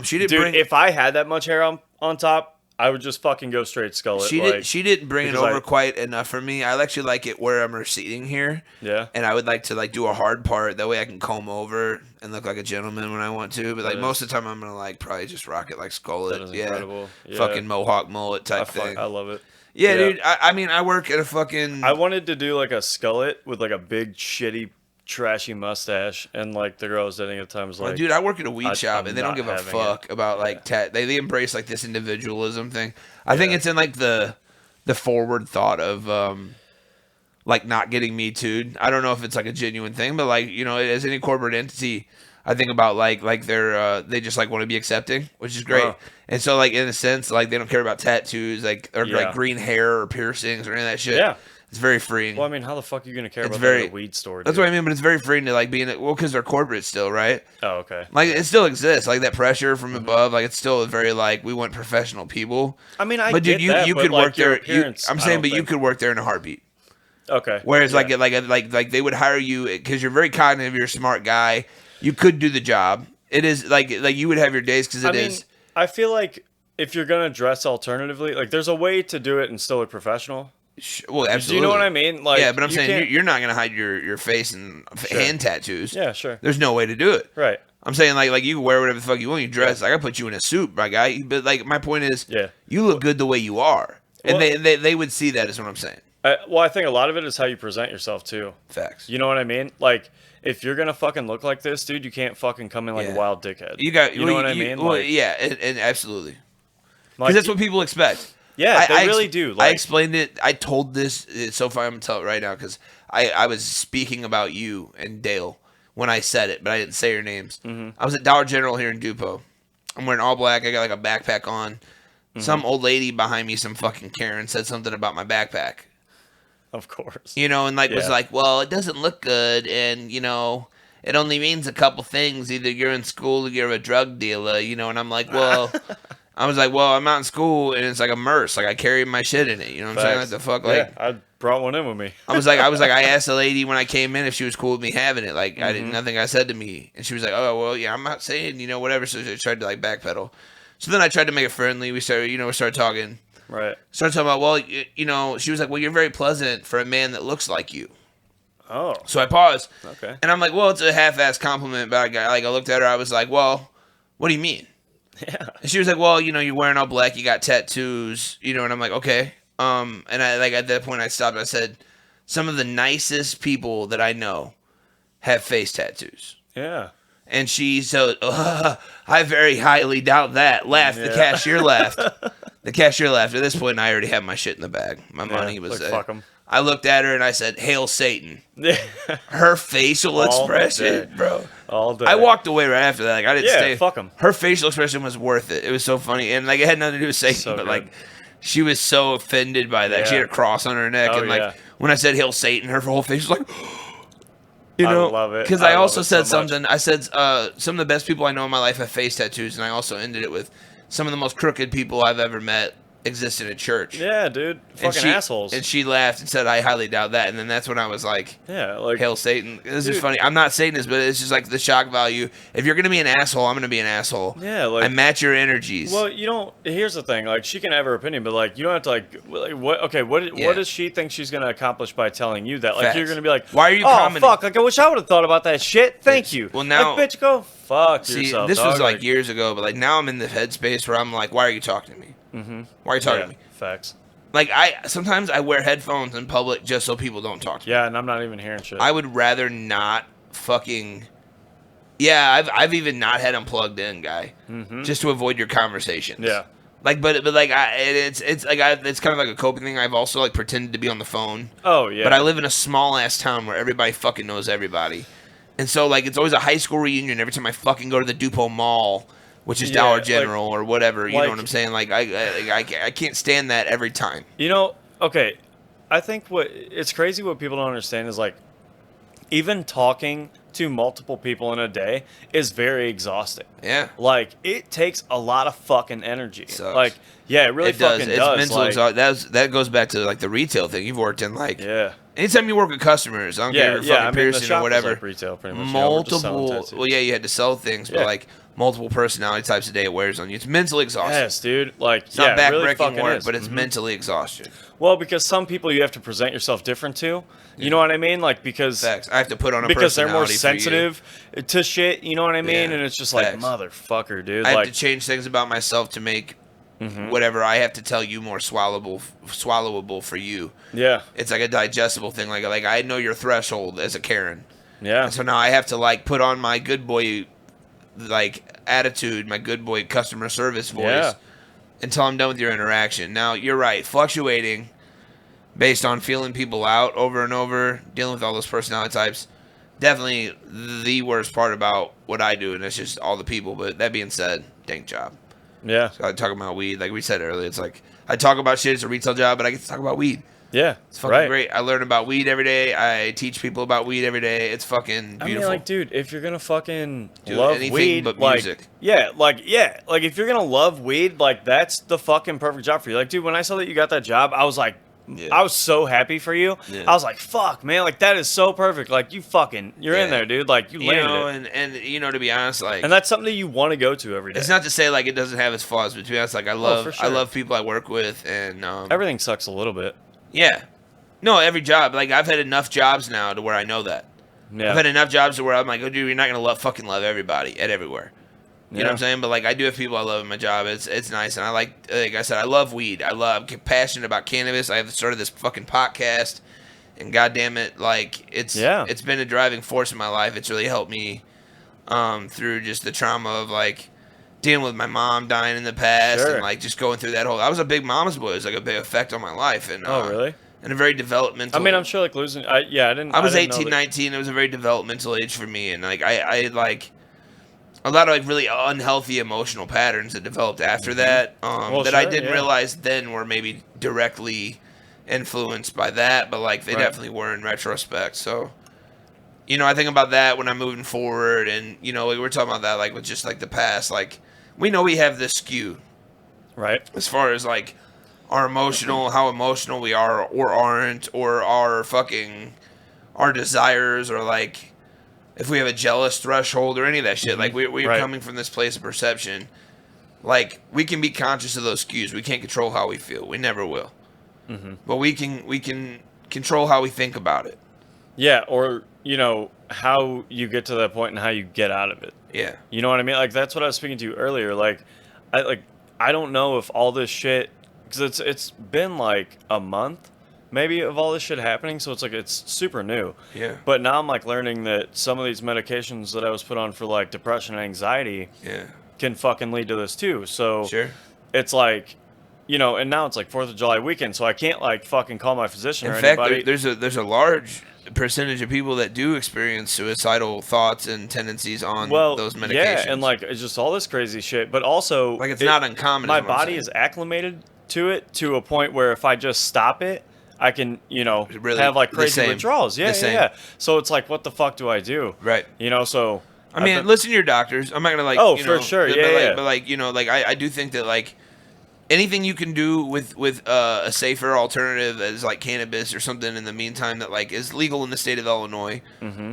She didn't. Dude, if I had that much hair on top, I would just fucking go straight skull it. She didn't bring it over quite enough for me. I actually like it where I'm receding here. Yeah. And I would like to like do a hard part. That way I can comb over and look like a gentleman when I want to. But like most of the time I'm gonna like probably just rock it like skull it. Incredible. Yeah. Fucking mohawk mullet type thing. I love it. Yeah, dude. I mean I work at a fucking. I wanted to do like a skullet with like a big shitty trashy mustache, and like the girl I was dating at the time was like, dude, I work at a weed shop and they don't give a fuck about like they embrace like this individualism thing. I think it's in like the forward thought of like not getting Me Too'd. I don't know if it's like a genuine thing, but like, you know, as any corporate entity, I think about like they're they just like want to be accepting, which is great. And so like in a sense, like they don't care about tattoos, like or like green hair or piercings or any of that shit. Yeah. It's very freeing. Well, I mean, how the fuck are you going to care about that at a weed store, dude? That's what I mean, but it's very freeing to, like, being... Well, because they're corporate still, right? Oh, okay. Like, it still exists. Like, that pressure from above, like, it's still very, like, we want professional people. I mean, I get that, you but, could like, work there... I'm saying, but think. you could work there in a heartbeat. Okay. Whereas, like, they would hire you... Because you're very cognitive, you're a smart guy. You could do the job. It is, like you would have your days, because it is... I feel like if you're going to dress alternatively, like, there's a way to do it and still look professional. Well, absolutely. Do you know what I mean? Like, yeah, but I'm saying you're not gonna hide your face and hand tattoos. Yeah, sure. There's no way to do it. Right. I'm saying like you can wear whatever the fuck you want. You dress. Like I put you in a suit, my guy. But like my point is, you look good the way you are, and they would see that is what I'm saying. Well, I think a lot of it is how you present yourself too. Facts. You know what I mean? Like, if you're gonna fucking look like this, dude, you can't fucking come in like a wild dickhead. You know what I mean? Well, like, yeah, and absolutely. Because like, that's what people expect. Yeah, they really do. I explained it. I told this. It's so funny. I'm gonna tell it right now because I was speaking about you and Dale when I said it, but I didn't say your names. Mm-hmm. I was at Dollar General here in Dupo. I'm wearing all black. I got like a backpack on. Mm-hmm. Some old lady behind me, some fucking Karen, said something about my backpack. Of course. You know, and was like, well, it doesn't look good, and you know, it only means a couple things. Either you're in school or you're a drug dealer. You know, and I'm like, well. I was like, well, I'm out in school, and it's like a merce. Like, I carry my shit in it. You know what I'm saying? Like, the fuck? Like, yeah, I brought one in with me. I was like, I asked the lady when I came in if she was cool with me having it. Like, I didn't, nothing I said to me. And she was like, oh, well, yeah, I'm not saying, you know, whatever. So I tried to, like, backpedal. So then I tried to make it friendly. We started talking. Right. Started talking about, well, you know, she was like, well, you're very pleasant for a man that looks like you. Oh. So I paused. Okay. And I'm like, well, it's a half-assed compliment. But I looked at her. I was like, well, what do you mean? Yeah. And she was like, well, you know, you're wearing all black, you got tattoos, you know, and I'm like, okay. And I, like, at that point I stopped. I said, some of the nicest people that I know have face tattoos. Yeah. And she said, I very highly doubt that. Laughed. Yeah. The cashier laughed. The cashier laughed. At this point, I already had my shit in the bag. My money was there. Fuck 'em. I looked at her and I said, Hail Satan. Yeah. Her facial expression, bro. All day. I walked away right after that. Like, I didn't stay. Yeah, fuck 'em. Her facial expression was worth it. It was so funny. And, like, it had nothing to do with Satan, but, like, she was so offended by that. Yeah. She had a cross on her neck. And, like, when I said Hail Satan, her whole face was like, you know? I love it. Because I also said something. I said, some of the best people I know in my life have face tattoos. And I also ended it with some of the most crooked people I've ever met exist in a church. Yeah, dude. Fucking assholes. And she laughed and said, I highly doubt that. And then that's when I was like, yeah, like, Hail Satan. This is funny. I'm not Satanist, but it's just like the shock value. If you're going to be an asshole, I'm going to be an asshole. Yeah, like, I match your energies. Well, you don't, here's the thing. Like, she can have her opinion, but, like, you don't have to, like what does she think she's going to accomplish by telling you that? Like, Facts. You're going to be like, why are you commenting? Fuck, like, I wish I would have thought about that shit. Thank you. Well, now, like, bitch, go fuck yourself. This was, like, years ago, but, like, now I'm in the headspace where I'm like, why are you talking to me? Mm-hmm. Why are you talking to me? Facts. Like, sometimes I wear headphones in public just so people don't talk to me. Yeah, and I'm not even hearing shit. I would rather not fucking... Yeah, I've even not had them plugged in, guy, just to avoid your conversations. Yeah. Like, but like, it's kind of like a coping thing. I've also, like, pretended to be on the phone. Oh, yeah. But I live in a small-ass town where everybody fucking knows everybody. And so, like, it's always a high school reunion every time I fucking go to the Dupo Mall, which is Dollar General or whatever. You know what I'm saying? Like, I can't stand that every time. You know, okay, I think it's crazy what people don't understand is, like, even talking to multiple people in a day is very exhausting. Yeah. Like, it takes a lot of fucking energy. Sucks. Like, yeah, it really fucking does. It's mental exhaustion. That goes back to, like, the retail thing. You've worked in, like... Yeah. Anytime you work with customers, I don't care if you're fucking piercing or whatever. Like retail, pretty much. Multiple... Well, yeah, you had to sell things, but, like... multiple personality types a day it wears on you. It's mental exhaustion. Yes, dude. Like, it's not back-breaking really work, but it's mentally exhaustion. Well, because some people you have to present yourself different to. You know what I mean? Like, because... Facts. I have to put on a because they're more personality sensitive to shit, you know what I mean? Yeah. And it's just like, Facts. motherfucker, dude. I have to change things about myself to make whatever I have to tell you more swallowable for you. Yeah. It's like a digestible thing. Like I know your threshold as a Karen. Yeah. And so now I have to, like, put on my good boy... like attitude, my good boy customer service voice until I'm done with your interaction. Now, you're right. Fluctuating based on feeling people out over and over, dealing with all those personality types, definitely the worst part about what I do, and it's just all the people. But that being said, dank job. Yeah. So I talk about weed. Like we said earlier, it's like I talk about shit. It's a retail job, but I get to talk about weed. Yeah, it's fucking great. I learn about weed every day. I teach people about weed every day. It's fucking beautiful. I mean, like, dude, if you're gonna fucking love weed, but like, music. like if you're gonna love weed, like, that's the fucking perfect job for you. Like, dude, when I saw that you got that job, I was like, I was so happy for you. Yeah. I was like, fuck, man, like, that is so perfect. Like, you're in there, dude. Like, you landed it. And you know, to be honest, like, and that's something that you want to go to every day. It's not to say like it doesn't have its flaws, but to be honest, like, I love people I work with, and everything sucks a little bit. Yeah. No, every job. Like, I've had enough jobs now to where I know that. Yeah. I've had enough jobs to where I'm like, oh, dude, you're not going to fucking love everybody at everywhere. You know what I'm saying? But like I do have people I love in my job. It's nice, and like I said, I love weed. I'm passionate about cannabis. I have started this fucking podcast, and goddamn it, like it's been a driving force in my life. It's really helped me through just the trauma of like dealing with my mom dying in the past, and like just going through that whole. I was a big mama's boy. It was like a big effect on my life, and really? And a very developmental. I mean, I'm sure like losing. I was 18, 19. It was a very developmental age for me, and like I had like a lot of like really unhealthy emotional patterns that developed after that. I didn't realize then were maybe directly influenced by that, but like they definitely were in retrospect. So. You know, I think about that when I'm moving forward, and you know, we were talking about that like with just like the past. Like, we know we have this skew, right? As far as like our how emotional we are or aren't, or our desires, or like if we have a jealous threshold or any of that shit. Like we're coming from this place of perception. Like we can be conscious of those skews. We can't control how we feel. We never will. But we can control how we think about it. Yeah, or you know, how you get to that point and how you get out of it. Yeah. You know what I mean? Like, that's what I was speaking to you earlier. Like, I don't know if all this shit, because it's been like a month, maybe, of all this shit happening, so it's like, it's super new. Yeah. But now I'm like learning that some of these medications that I was put on for like depression and anxiety can fucking lead to this too. So it's like, you know, and now it's like 4th of July weekend, so I can't like fucking call my physician or anybody. In fact, there's a large percentage of people that do experience suicidal thoughts and tendencies on those medications. Yeah, and like it's just all this crazy shit. But also, like it's not uncommon. My body is acclimated to it to a point where if I just stop it, I can, you know, have like crazy withdrawals. Yeah. So it's like, what the fuck do I do? Right. You know, so I mean, listen to your doctors. I'm not gonna like. Oh, you know, for sure. But like, you know, like I do think that like anything you can do with a safer alternative as like cannabis or something in the meantime that like is legal in the state of Illinois,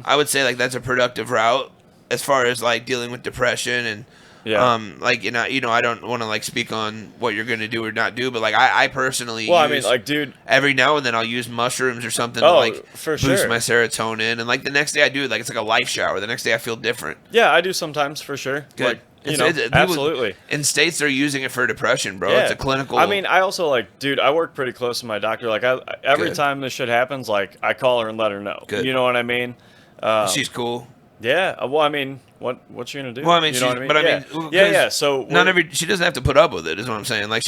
I would say like that's a productive route as far as like dealing with depression and like you know I don't want to like speak on what you're gonna do or not do, but like I personally I mean, like, dude, every now and then I'll use mushrooms or something to like boost my serotonin, and like the next day I do it, like it's like a life shower. The next day I feel different. Yeah, I do sometimes for sure. Good. Like, you know, absolutely. In states, they're using it for depression, bro. It's a clinical. I mean, I also like, dude, I work pretty close to my doctor. Like, every time this shit happens, like, I call her and let her know. Good. You know what I mean? She's cool. Yeah. Well, I mean, what's she gonna do? Well, I mean, you know what I mean? But I mean, So she doesn't have to put up with it. Is what I'm saying. Like,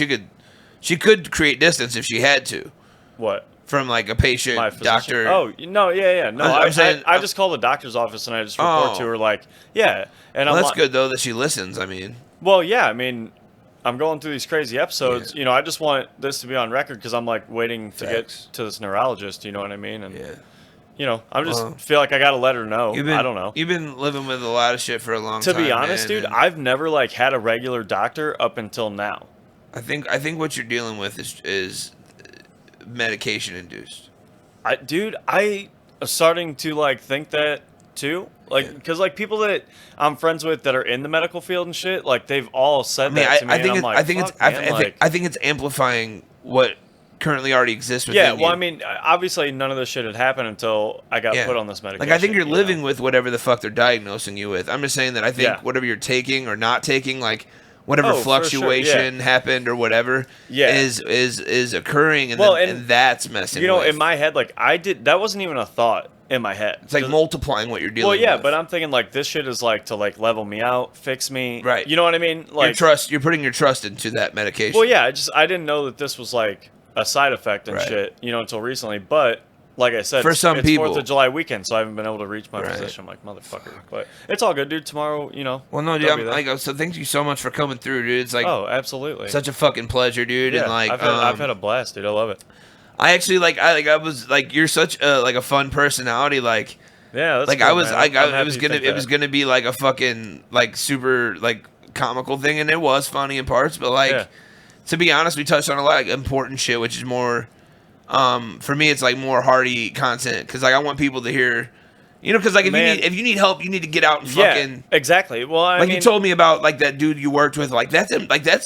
she could create distance if she had to. What? From like a patient, doctor. Oh no, no. I just call the doctor's office and I just report to her like, and that's good though that she listens. I mean, well, yeah, I mean, I'm going through these crazy episodes. You know, I just want this to be on record because I'm like waiting to get to this neurologist. You know what I mean? And you know, I just feel like I gotta let her know. I don't know. You've been living with a lot of shit for a long time. To be honest, man, dude, I've never like had a regular doctor up until now. I think what you're dealing with is medication induced. I am starting to like think that too, like because like people that I'm friends with that are in the medical field and shit, like they've all said that to me. I think it's amplifying what currently already exists within you. I mean, obviously none of this shit had happened until I got put on this medication. Like I think you're living with whatever the fuck they're diagnosing you with. I'm just saying that I think whatever you're taking or not taking, like whatever fluctuation happened or whatever is occurring, and that's messing. You know, with. In my head, like that wasn't even a thought in my head. It's like multiplying what you're dealing with. Well, yeah, but I'm thinking like this shit is like to like level me out, fix me. Right. You know what I mean? Like you're putting your trust into that medication. Well, yeah, I didn't know that this was like a side effect and shit, you know, until recently. But like I said, for some people, 4th of July weekend, so I haven't been able to reach my physician. I'm like, motherfucker. But it's all good, dude. Tomorrow, you know. Well, no, dude. So thank you so much for coming through, dude. It's like, oh, absolutely, such a fucking pleasure, dude. Yeah, and like, I've had a blast, dude. I love it. I actually I was like, you're such a fun personality, like. Yeah, that's like cool, it was gonna be like a fucking like super like comical thing, and it was funny in parts, but like to be honest, we touched on a lot of important shit, which is more for me it's like more hearty content, because like I want people to hear, you know, because like if you need help, you need to get out and fucking exactly. Well, I mean, you told me about like that dude you worked with, like that's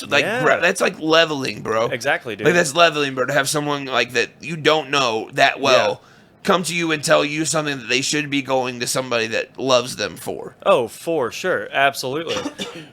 like leveling, bro. Exactly, dude. Like that's leveling, bro, to have someone like that you don't know that well come to you and tell you something that they should be going to somebody that loves them for. Oh, for sure. Absolutely.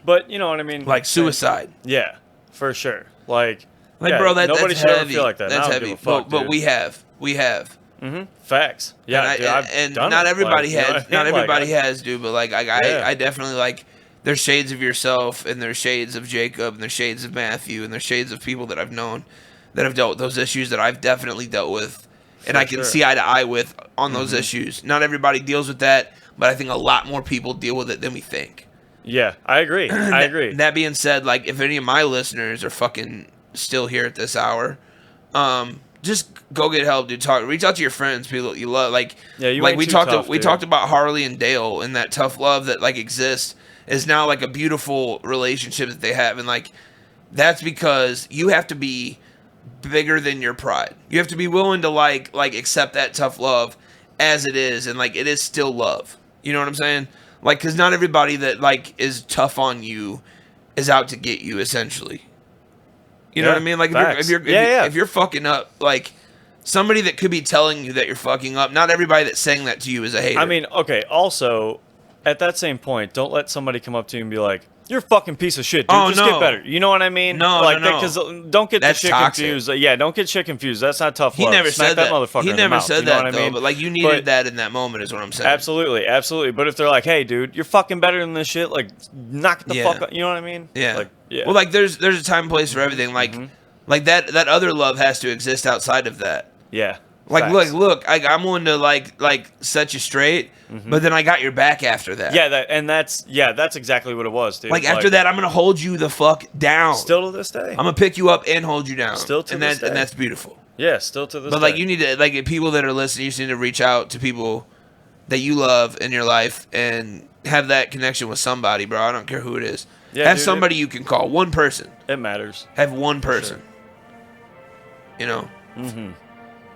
But you know what I mean? Like suicide. Yeah, for sure. Like yeah, bro, nobody that's should heavy. ever feel like that. That's I don't heavy. give a fuck, but we have. Mm-hmm. Facts. Yeah, dude, I've done not it. everybody like, has. Not everybody has, dude. But like, I definitely like. There's shades of yourself, and there's shades of Jacob, and there's shades of Matthew, and there's shades of people that I've known that have dealt with those issues that I've definitely dealt with, and I can see eye to eye with on those issues. Not everybody deals with that, but I think a lot more people deal with it than we think. Yeah, I agree. I agree. That being said, like, if any of my listeners are fucking still here at this hour, just go get help, dude. Reach out to your friends, people you love. Like, we talked about Harley and Dale and that tough love that like exists is now like a beautiful relationship that they have, and like that's because you have to be bigger than your pride. You have to be willing to like accept that tough love as it is, and like it is still love. You know what I'm saying? Like, because not everybody that like is tough on you is out to get you, essentially. You know what I mean? Like, if you're fucking up, like somebody that could be telling you that you're fucking up, not everybody that's saying that to you is a hater. I mean, okay. Also, at that same point, don't let somebody come up to you and be like, "You're a fucking piece of shit, dude. Just get better." You know what I mean? No. Because don't get the shit confused. Yeah, don't get shit confused. That's not tough love. He never said that. Motherfucker He never said that, though. But like, you needed that in that moment, is what I'm saying. Absolutely. But if they're like, "Hey, dude, you're fucking better than this shit," like, knock it the fuck up. You know what I mean? Yeah. Like, yeah. Well, like, there's a time and place for everything. Like, like that other love has to exist outside of that. Yeah. Like, look, I'm willing to like set you straight, but then I got your back after that. Yeah, that's exactly what it was, dude. Like after that, I'm gonna hold you the fuck down. Still to this day, I'm gonna pick you up and hold you down. Still to this day, and that's beautiful. Yeah, still to this day. But like, you need to like people that are listening. You just need to reach out to people that you love in your life and have that connection with somebody, bro. I don't care who it is. Yeah, have somebody you can call. One person. It matters. Have one person. Sure. You know.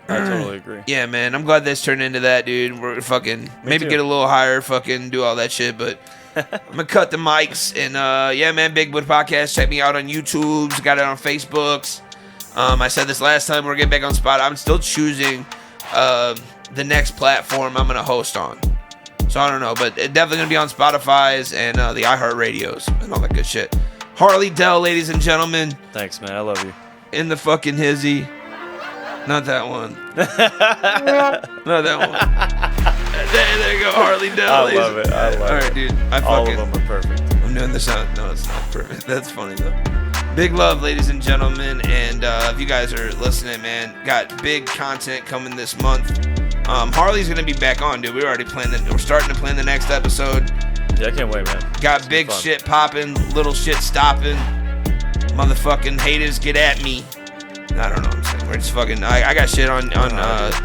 I totally agree. Yeah, man. I'm glad this turned into that, dude. We're fucking maybe get a little higher, fucking do all that shit, but I'm gonna cut the mics and yeah, man. Big Wood Podcast. Check me out on YouTube. Got it on Facebooks. I said this last time. We're getting back on Spot. I'm still choosing the next platform I'm gonna host on. So I don't know, but it's definitely gonna be on Spotify's and the iHeartRadios and all that good shit. Harley Dell, ladies and gentlemen. Thanks, man. I love you. In the fucking hizzy. Not that one. Not that one. There you go, Harley Dell. I love it. I love it. All right, dude. All of them are perfect. I'm doing the sound. No, it's not perfect. That's funny, though. Big love, ladies and gentlemen. And if you guys are listening, man, got big content coming this month. Harley's going to be back on, dude. We're starting to plan the next episode. Yeah, I can't wait, man. Got big shit popping, little shit stopping. Motherfucking haters get at me. I don't know what I'm saying. We're just fucking. I got shit on.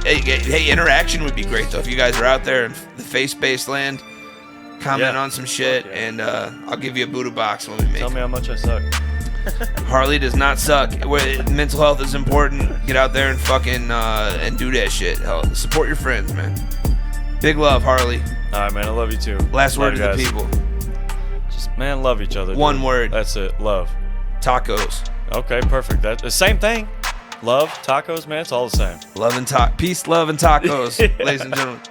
Hey, interaction would be great though. If you guys are out there in the face-based land, comment on some shit, and I'll give you a Buddha box when we make. Tell me how much I suck. Harley does not suck. Mental health is important. Get out there and fucking and do that shit. Hell, support your friends, man. Big love, Harley. All right, man. I love you too. Last word to the people. Just love each other. One word. That's it. Love. Tacos. Okay, perfect. That's the same thing. Love, tacos, man. It's all the same. Love and peace, love, and tacos, ladies and gentlemen.